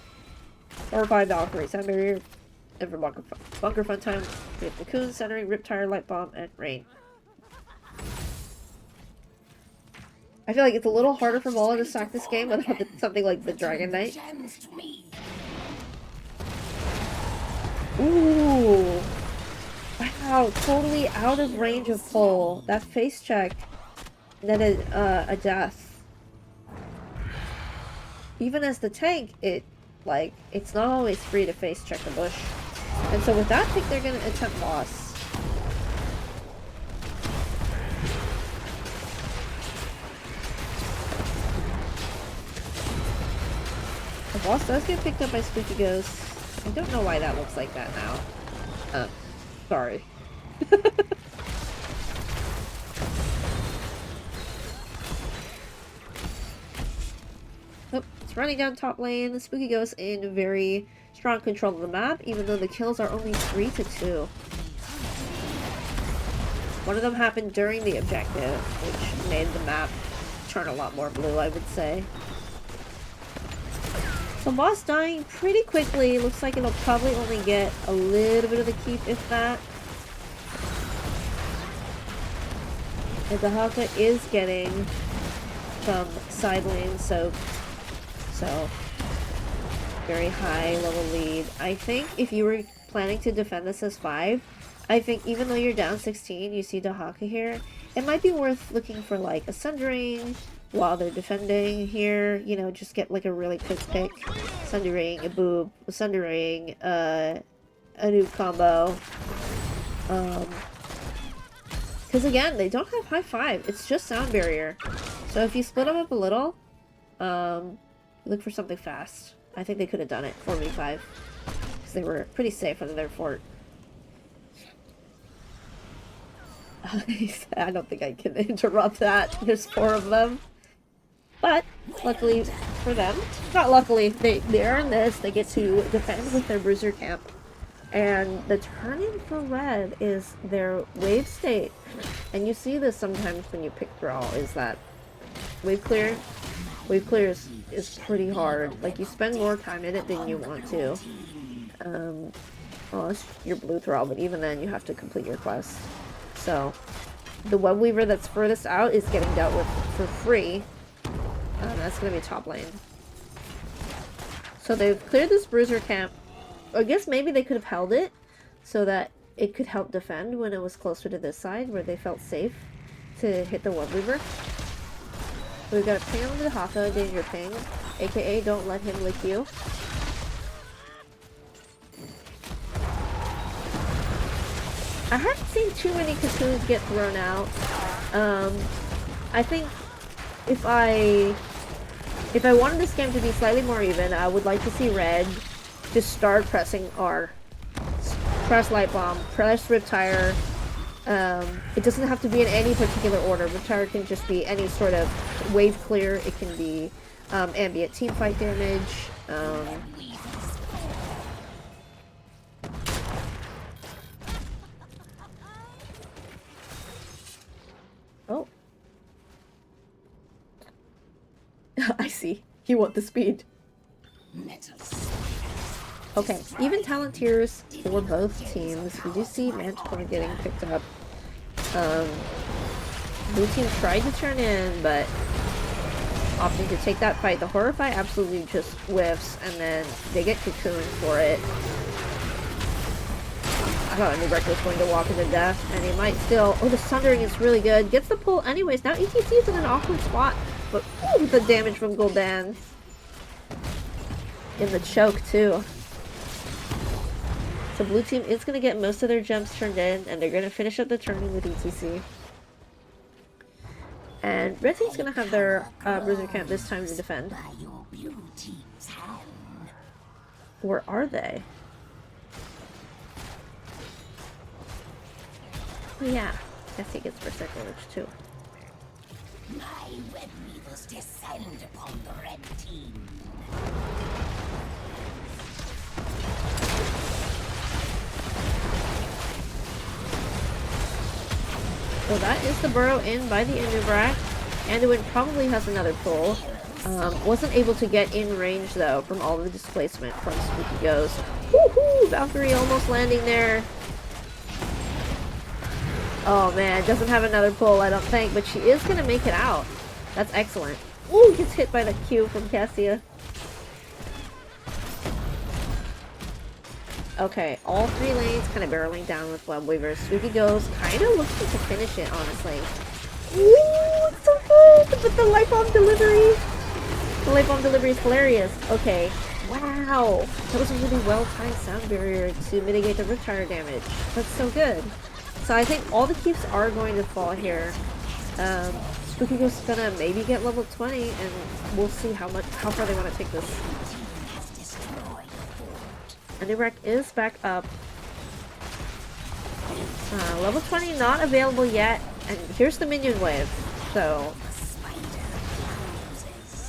Speaker 1: Horrify, Valkyrie, sound barrier, and for bunker fun time, we have Cocoon, Centering, Riptire, Light Bomb, and Rain. I feel like it's a little harder for Mola to stack this game without something like the Dragon Knight. Ooh! Wow, totally out of range of pull. That face check netted a death. Even as the tank, it's not always free to face check the bush. And so with that, I think they're going to attempt loss. The boss does get picked up by Spooky Ghost. I don't know why that looks like that now. Sorry. Oh, it's running down top lane. The Spooky Ghost in very strong control of the map, even though the kills are only 3-2. One of them happened during the objective, which made the map turn a lot more blue, I would say. So boss dying pretty quickly. Looks like it'll probably only get a little bit of the keep, if that. And the Haka is getting some side lane soak. So very high level lead. I think if you were planning to defend this as 5, I think even though you're down 16, you see Dahaka here, it might be worth looking for like a Sundering while they're defending here. You know, just get like a really quick pick. Sundering, a boob, sundering, a new combo. Because again, they don't have high five. It's just sound barrier. So if you split them up a little, look for something fast. I think they could have done it 4v5 because they were pretty safe under their fort. I don't think I can interrupt that. There's 4 of them. But luckily for them, not luckily, they earn this. They get to defend with their bruiser camp. And the turn-in for red is their wave state. And you see this sometimes when you pick draw, is that wave clear? Wave clear is pretty hard. Like, you spend more time in it than you want to. Well, it's your blue throw, but even then you have to complete your quest. So, the web weaver that's furthest out is getting dealt with for free. That's going to be top lane. So they've cleared this bruiser camp. I guess maybe they could have held it so that it could help defend when it was closer to this side where they felt safe to hit the web weaver. We've got a ping on the Haka, danger ping, aka don't let him lick you. I haven't seen too many cocoons get thrown out. I think if I wanted this game to be slightly more even, I would like to see red just start pressing R. Press light bomb, press riptire. It doesn't have to be in any particular order. Riptire can just be any sort of wave clear. It can be ambient teamfight damage. Oh. I see. You want the speed. Okay, even talent tiers for both teams. We do see Manticore getting picked up. Blue team tried to turn in, but opting to take that fight. The Horrify absolutely just whiffs, and then they get cocooned for it. I thought Nubrecht was going to walk into death, and he might still... Oh, the Sundering is really good. Gets the pull anyways. Now ETC is in an awkward spot, but ooh, the damage from Gul'dan. In the choke, too. So blue team is going to get most of their gems turned in, and they're going to finish up the turning with ETC. And red team's going to have their bruiser camp this time to defend. Or are they? Oh yeah, guess he gets Berserk Village too.
Speaker 4: My web weavers descend upon the red team.
Speaker 1: So that is the burrow in by the Nubrecht. Anduin probably has another pull. Wasn't able to get in range though from all the displacement from Spooky Ghost. Woohoo! Valkyrie almost landing there. Oh man, doesn't have another pull, I don't think, but she is gonna make it out. That's excellent. Ooh, gets hit by the Q from Cassia. Okay, all 3 lanes kind of barreling down with web weavers. Spooky Ghost kind of looking to finish it, honestly. Ooh, it's so good! But the light bomb delivery! The light bomb delivery is hilarious. Okay, wow! That was a really well-timed sound barrier to mitigate the riptire damage. That's so good. So I think all the keeps are going to fall here. Spooky Ghost is gonna maybe get level 20, and we'll see how far they want to take this. And Nubrecht is back up. Level 20 not available yet, and here's the minion wave. So,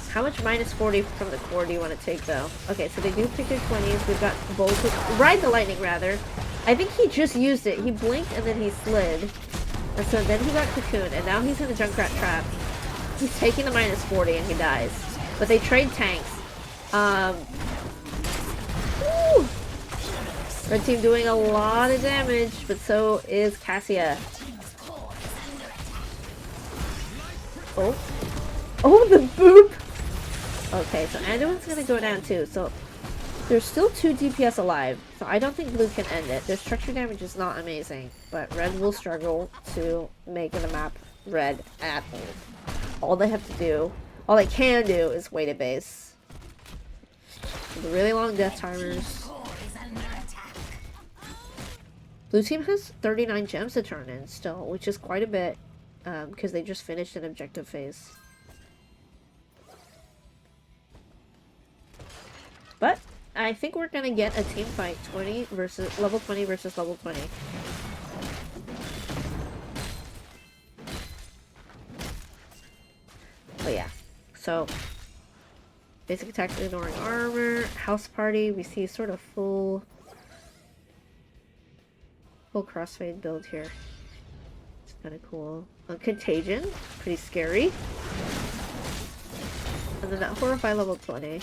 Speaker 1: how much minus 40 from the core do you want to take though? Okay, so they do pick their 20s. We've got bolted, ride the lightning rather. I think he just used it. He blinked and then he slid. And so then he got cocooned, and now he's in a Junkrat trap. He's taking the minus 40 and he dies. But they trade tanks. Woo! Red team doing a lot of damage, but so is Cassia. Oh. Oh, the boop! Okay, so Anduin's gonna go down too. So there's still 2 DPS alive, so I don't think blue can end it. Their structure damage is not amazing, but red will struggle to make the map red at all. all they have to do, all they can do is wait at base. The really long death timers. Blue team has 39 gems to turn in still, which is quite a bit, because they just finished an objective phase. But I think we're gonna get a team fight, level 20 versus level 20. But yeah, so basic attack ignoring armor, house party, we see sort of full crossfade build here. It's kind of cool. Contagion, pretty scary. And then that horrify level 20.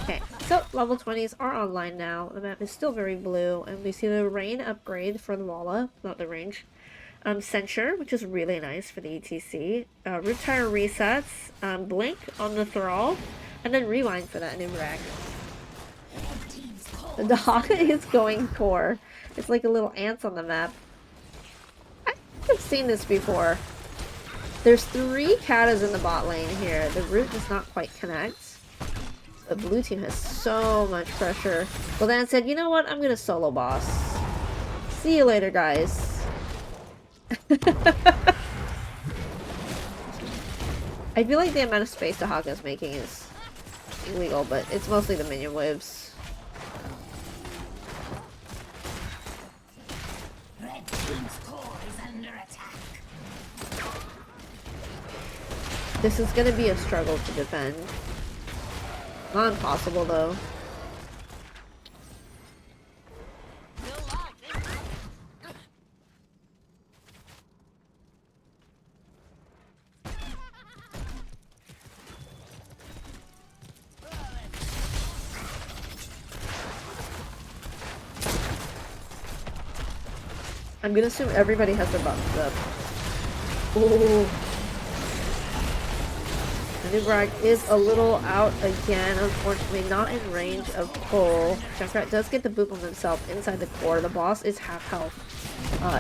Speaker 1: Okay, so level 20s are online now. The map is still very blue, and we see the rain upgrade for the Walla, not the range. Censure, which is really nice for the ETC. Riptire resets, blink on the thrall, and then rewind for that new rack. The Haka is going core. It's like a little ants on the map. I think I've seen this before. There's 3 katas in the bot lane here. The root does not quite connect. The blue team has so much pressure. Well, Dan said, you know what? I'm gonna solo boss. See you later, guys. I feel like the amount of space the Haka is making is illegal, but it's mostly the minion waves.
Speaker 4: Red team's core is under attack.
Speaker 1: This is gonna be a struggle to defend. Not impossible, though. I'm gonna assume everybody has their buttons up. Ooh. Nubrak is a little out again, unfortunately, not in range of pull. Junkrat does get the boop on himself inside the core. The boss is half health.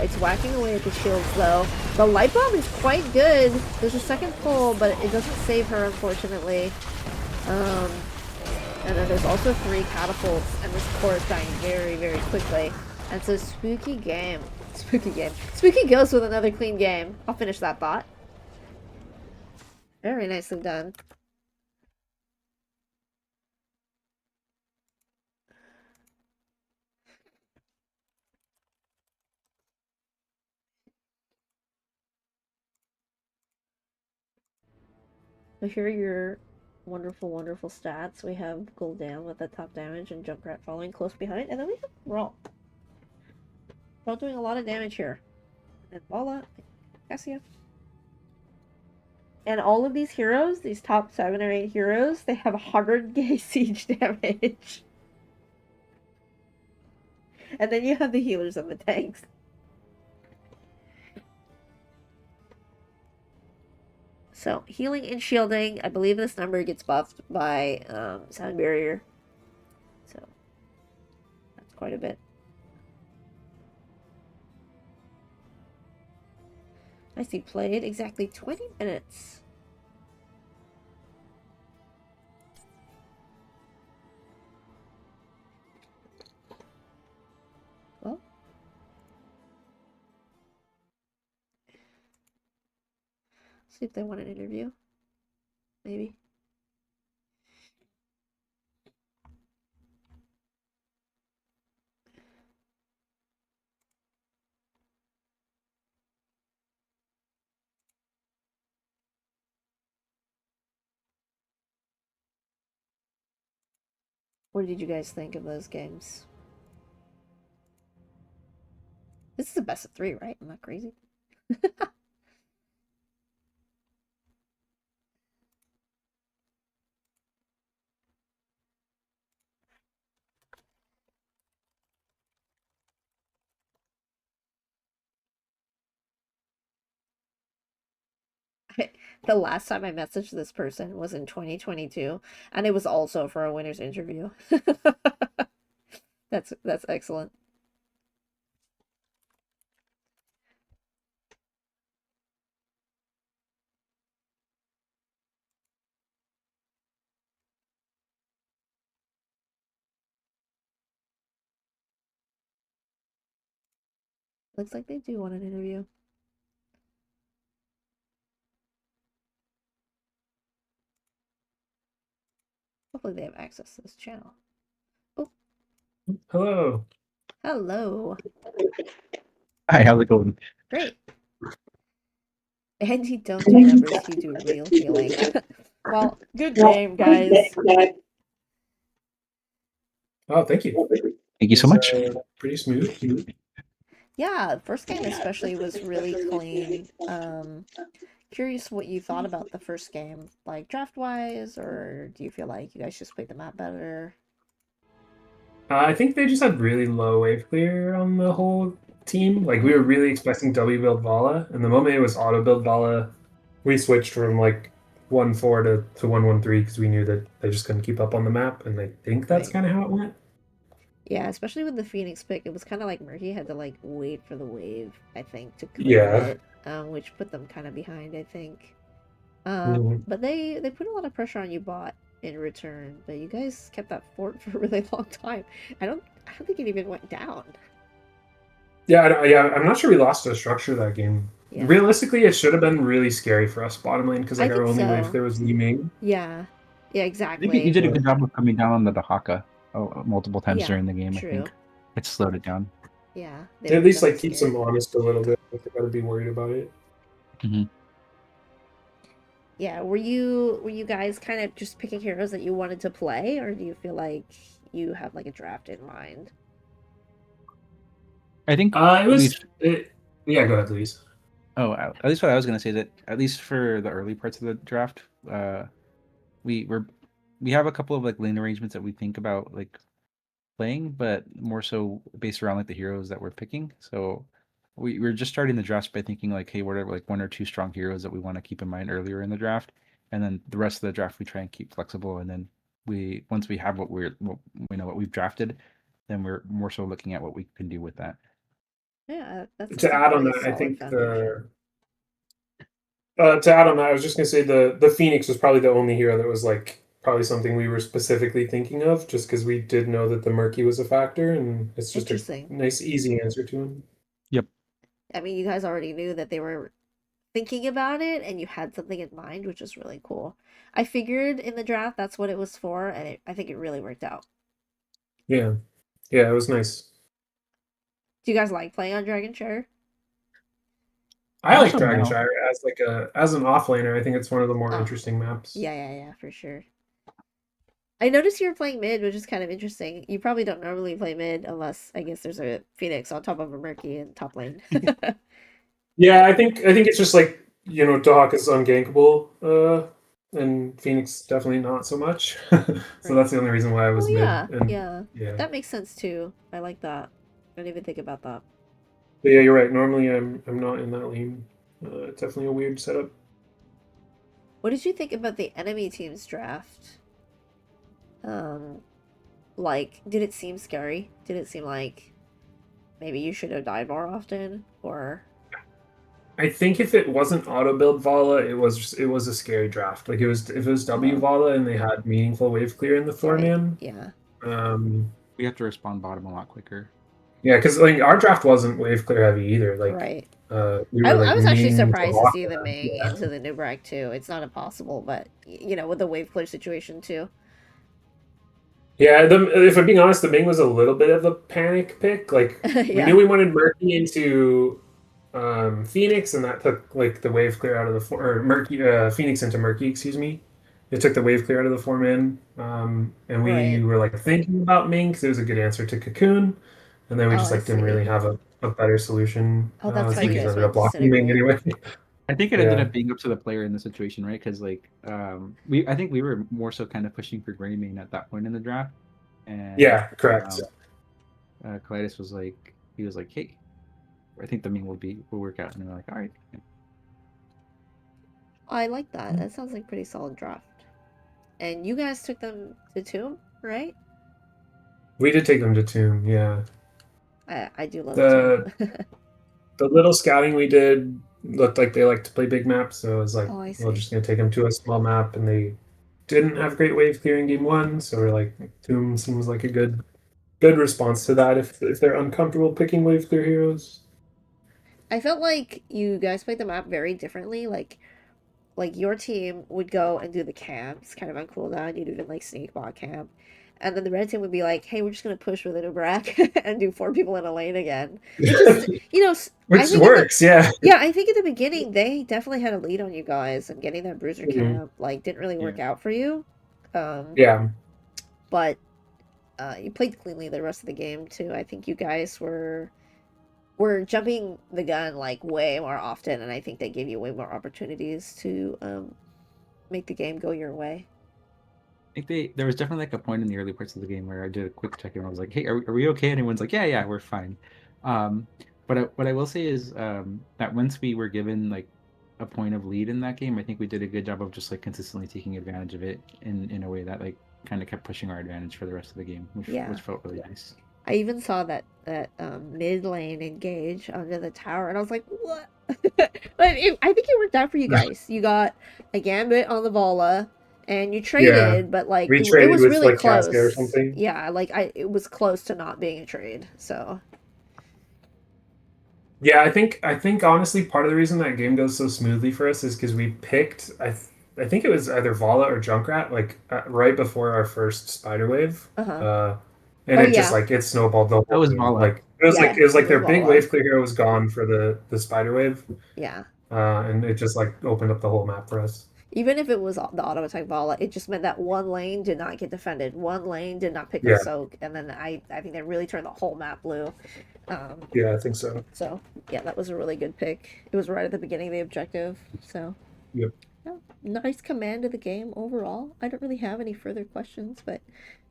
Speaker 1: It's whacking away at the shields, though. The light bomb is quite good. There's a second pull, but it doesn't save her, unfortunately. And then there's also 3 catapults, and this core is dying very, very quickly. And so spooky game. Spooky game. Spooky goes with another clean game. I'll finish that thought. Very nicely done. So here are your wonderful, wonderful stats. We have Gul'dan with the top damage and Junkrat following close behind. And then we have Brawl. Brawl doing a lot of damage here. And Voila, Cassia. And all of these heroes, these top 7 or 8 heroes, they have 100k siege damage. And then you have the healers and the tanks. So, healing and shielding, I believe this number gets buffed by Sound Barrier. So, that's quite a bit. I see played exactly 20 minutes. Well, see if they want an interview. Maybe. What did you guys think of those games? This is the best of 3, right? I'm not crazy. The last time I messaged this person was in 2022, and it was also for a winner's interview. That's excellent. Looks like they do want an interview. Hopefully they have access to this channel. Oh,
Speaker 5: Hello.
Speaker 1: hello.
Speaker 6: Hi, how's it going?
Speaker 1: Great. And you don't do numbers, you do real healing. Well, good game, guys.
Speaker 5: Oh, thank you.
Speaker 6: Thank you so
Speaker 5: It's
Speaker 6: much.
Speaker 5: pretty smooth.
Speaker 1: Yeah, first game especially was really clean. Curious what you thought about the first game, like draft-wise, or do you feel like you guys just played the map better?
Speaker 5: I think they just had really low wave clear on the whole team. Like we were really expecting W build Vala, and the moment it was auto build Vala, we switched from like 1-4 to 1-1-3 because we knew that they just couldn't keep up on the map, and I think that's
Speaker 1: Right.
Speaker 5: kind of how it went.
Speaker 1: Yeah, especially with the Phoenix pick, it was kind of like Murky had to like wait for the wave, I think, to clear
Speaker 5: Yeah.
Speaker 1: it, which put them kind of behind, I think.
Speaker 5: Mhm.
Speaker 1: But they put a lot of pressure on you bot in return, but you guys kept that fort for a really long time. I don't think it even went down.
Speaker 5: Yeah, I'm not sure we lost the structure of that game.
Speaker 1: Yeah,
Speaker 5: Realistically, it should have been really scary for us bottom lane because
Speaker 1: I
Speaker 5: like our
Speaker 1: think
Speaker 5: only wave
Speaker 1: so.
Speaker 5: clear was Li Ming.
Speaker 1: Yeah, yeah,
Speaker 6: I think you
Speaker 1: exactly.
Speaker 6: did a good job of coming down on the Dahaka multiple times
Speaker 1: Yeah,
Speaker 6: during the game. I
Speaker 1: true.
Speaker 6: think it slowed it down.
Speaker 1: Yeah, they
Speaker 5: To
Speaker 1: were
Speaker 5: at least
Speaker 1: definitely
Speaker 5: like keeps them
Speaker 1: scared.
Speaker 5: honest a little bit. Like, they gotta be worried about it.
Speaker 6: Hmm.
Speaker 1: Yeah, were you guys kind of just picking heroes that you wanted to play, or do you feel like you have like a draft in mind?
Speaker 6: I think
Speaker 5: It
Speaker 6: at
Speaker 5: was.
Speaker 6: least,
Speaker 5: Yeah, go ahead, please.
Speaker 6: at least what I was gonna say that at least for the early parts of the draft, we were we have a couple of like lane arrangements that we think about like playing, but more so based around like the heroes that we're picking. So we're just starting the draft by thinking like, hey, what are like one or two strong heroes that we want to keep in mind earlier in the draft, and then the rest of the draft we try and keep flexible. And then once we have what we know what we've drafted, then we're more so looking at what we can do with that.
Speaker 1: Yeah, that
Speaker 5: To
Speaker 1: sounds like a
Speaker 5: add on
Speaker 1: really
Speaker 5: that, I
Speaker 1: solid
Speaker 5: think
Speaker 1: foundation.
Speaker 5: to add on that, I was just gonna say the Phoenix was probably the only hero that was like probably something we were specifically thinking of, just because we did know that the Murky was a factor, and it's just a
Speaker 1: Interesting.
Speaker 5: nice, easy answer to him.
Speaker 6: Yep.
Speaker 1: I mean, you guys already knew that they were thinking about it and you had something in mind, which is really cool. I figured in the draft that's what it was for, and I think it really worked out.
Speaker 5: Yeah, yeah, it was nice.
Speaker 1: Do you guys like playing on Dragon Share?
Speaker 5: I
Speaker 6: More
Speaker 5: like
Speaker 6: so now.
Speaker 5: Dragonshire as like as an offlaner. I think it's one of the more
Speaker 1: Oh,
Speaker 5: interesting maps.
Speaker 1: yeah, for sure. I noticed you were playing mid, which is kind of interesting. You probably don't normally play mid unless I guess there's a Phoenix on top of a Murky in top lane.
Speaker 5: Yeah, I think it's just like Dahak is ungankable, and Phoenix definitely not so much. So
Speaker 1: Right.
Speaker 5: that's the only reason why I
Speaker 1: Oh
Speaker 5: was mid.
Speaker 1: yeah,
Speaker 5: And
Speaker 1: yeah.
Speaker 5: yeah,
Speaker 1: That makes sense too. I like that. I didn't even think about that.
Speaker 5: but yeah, you're right. Normally I'm not in that lane. It's definitely a weird setup.
Speaker 1: What did you think about the enemy team's draft? Um, like, did it seem scary? Did it seem like maybe you should have died more often? Or
Speaker 5: I think if it wasn't auto build Vala, it was a scary draft. Like it was if it was W
Speaker 1: oh,
Speaker 5: Vala and they had meaningful wave clear in the four
Speaker 1: right,
Speaker 5: man.
Speaker 1: yeah,
Speaker 5: Um,
Speaker 6: We have to respond bottom a lot quicker.
Speaker 5: yeah, because like our draft wasn't wave clear heavy either. Like
Speaker 1: right.
Speaker 5: we
Speaker 1: I,
Speaker 5: were
Speaker 1: I
Speaker 5: like
Speaker 1: was actually
Speaker 5: Ming to
Speaker 1: surprised to see the
Speaker 5: Waka.
Speaker 1: Ming
Speaker 5: Yeah.
Speaker 1: into the new brag too. It's not impossible, but with the wave clear situation too.
Speaker 5: Yeah, if I'm being honest, the Ming was a little bit of a panic pick. Like we
Speaker 1: Yeah,
Speaker 5: knew we wanted Murky into Phoenix, and that took like the wave clear out of the or Murky Phoenix into Murky, excuse me. It took the wave clear out of the four man, and we
Speaker 1: right.
Speaker 5: were like thinking about Ming because it was a good answer to Cocoon, and then we
Speaker 1: Oh,
Speaker 5: just
Speaker 1: I
Speaker 5: like didn't
Speaker 1: see.
Speaker 5: really have a better solution.
Speaker 1: Oh, that's
Speaker 6: I
Speaker 1: why
Speaker 5: So we
Speaker 6: think
Speaker 1: you
Speaker 5: just
Speaker 1: guys
Speaker 5: ended up
Speaker 1: went
Speaker 5: blocking Ming
Speaker 1: disintegrate.
Speaker 5: anyway.
Speaker 6: I think it ended
Speaker 5: Yeah,
Speaker 6: up being up to the player in the situation, right? Because like I think we were more so kind of pushing for Gray Main at that point in the draft, and
Speaker 5: yeah, correct.
Speaker 6: um, Colitis was like he was like, hey, I think the main will work out, and we're like, all right.
Speaker 1: Oh, I like that. That sounds like pretty solid draft. And you guys took them to Tomb, right?
Speaker 5: We did take them to Tomb. Yeah,
Speaker 1: I do love Tomb.
Speaker 5: the the little scouting we did looked like they like to play big maps, so I was like,
Speaker 1: Oh, I
Speaker 5: we're
Speaker 1: see.
Speaker 5: just gonna take them to a small map, and they didn't have great wave clearing game one, so we're like, Tomb seems like a good response to that if they're uncomfortable picking wave clear heroes.
Speaker 1: I felt like you guys played the map very differently. Like your team would go and do the camps kind of on cooldown. You'd even like sneak bot camp. And then the red team would be like, hey, we're just gonna push with a Nubrak and do 4 people in a lane again. Which is, I
Speaker 5: Which
Speaker 1: think
Speaker 5: works, yeah.
Speaker 1: I think in the beginning they definitely had a lead on you guys, and getting that bruiser
Speaker 5: Mhm.
Speaker 1: camp like didn't really work
Speaker 6: Yeah.
Speaker 1: out for you. Um,
Speaker 5: Yeah.
Speaker 1: but you played cleanly the rest of the game too. I think you guys were jumping the gun like way more often, and I think they gave you way more opportunities to make the game go your way.
Speaker 6: I think there was definitely like a point in the early parts of the game where I did a quick check and I was like, "Hey, are we okay?" And everyone's like, "Yeah, yeah, we're fine." But what I will say is that once we were given like a point of lead in that game, I think we did a good job of just like consistently taking advantage of it in a way that like kind of kept pushing our advantage for the rest of the game,
Speaker 1: Yeah.
Speaker 6: which felt really nice.
Speaker 1: I even saw that mid lane engage under the tower, and I was like, "What?" I think it worked out for you guys. You got a gambit on the Vola, and you
Speaker 5: Yeah.
Speaker 1: traded, but like
Speaker 5: We
Speaker 1: it
Speaker 5: traded
Speaker 1: was
Speaker 5: with
Speaker 1: really
Speaker 5: like Casca or
Speaker 1: close.
Speaker 5: something.
Speaker 1: Yeah, like it was close to not being a trade. So
Speaker 5: Yeah, I think honestly part of the reason that game goes so smoothly for us is because we picked I think it was either Vala or Junkrat like right before our first spider wave,
Speaker 1: uh-huh.
Speaker 5: uh, and
Speaker 1: Oh
Speaker 5: it just
Speaker 1: yeah,
Speaker 5: like it snowballed the
Speaker 6: That
Speaker 5: whole
Speaker 6: was
Speaker 5: game.
Speaker 6: Vala.
Speaker 5: Like it was like
Speaker 1: yeah,
Speaker 5: it was
Speaker 1: it
Speaker 5: like
Speaker 1: was
Speaker 5: their big
Speaker 1: Vola.
Speaker 5: wave clear hero was gone for the spider wave,
Speaker 1: Yeah.
Speaker 5: and it just like opened up the whole map for us.
Speaker 1: Even if it was the auto attack Vala, it just meant that one lane did not get defended. One lane did not pick a
Speaker 5: Yeah,
Speaker 1: soak, and then I think they really turned the whole map blue. Um,
Speaker 5: yeah, I think so.
Speaker 1: so yeah, that was a really good pick. It was right at the beginning of the objective. So
Speaker 5: Yep.
Speaker 1: yeah, nice command of the game overall. I don't really have any further questions, but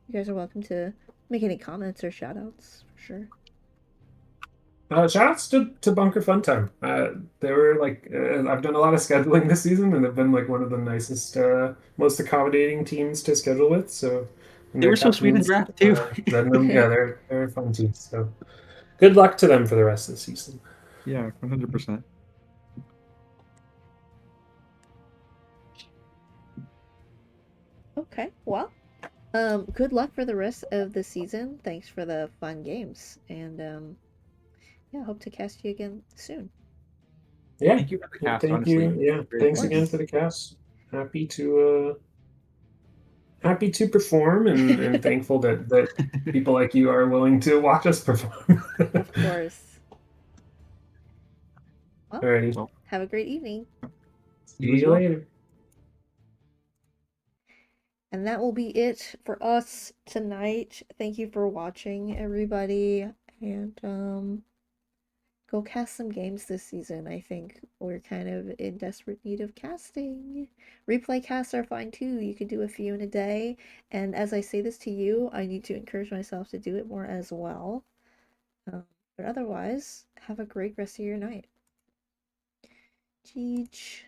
Speaker 1: you guys are welcome to make any comments or shout outs for sure.
Speaker 5: Shout outs to Bunker Fun Time. They were like, I've done a lot of scheduling this season, and they've been like one of the nicest, most accommodating teams to schedule with. So, and
Speaker 6: They
Speaker 5: their
Speaker 6: were so sweet in
Speaker 5: captains,
Speaker 6: draft too.
Speaker 5: yeah, they're a fun team. So, good luck to them for the rest of the season.
Speaker 6: Yeah, 100%.
Speaker 1: Okay, well, good luck for the rest of the season. Thanks for the fun games, and yeah, hope to cast you again soon.
Speaker 5: Yeah,
Speaker 6: Thank you for the
Speaker 5: yeah,
Speaker 6: cast,
Speaker 5: thank
Speaker 6: honestly.
Speaker 5: you. Yeah,
Speaker 6: Very
Speaker 1: Of
Speaker 5: thanks
Speaker 6: fun.
Speaker 5: again for
Speaker 1: course.
Speaker 5: the cast. Happy to happy to perform, and thankful that people like you are willing to watch us perform.
Speaker 1: Of course. Well,
Speaker 5: Alrighty,
Speaker 6: Well,
Speaker 1: have a great evening.
Speaker 5: see
Speaker 6: you as
Speaker 5: you
Speaker 6: well.
Speaker 5: later.
Speaker 1: And that will be it for us tonight. Thank you for watching, everybody. And go cast some games this season. I think we're kind of in desperate need of casting. Replay casts are fine too. You could do a few in a day. And as I say this to you, I need to encourage myself to do it more as well. But otherwise, have a great rest of your night. Cheech.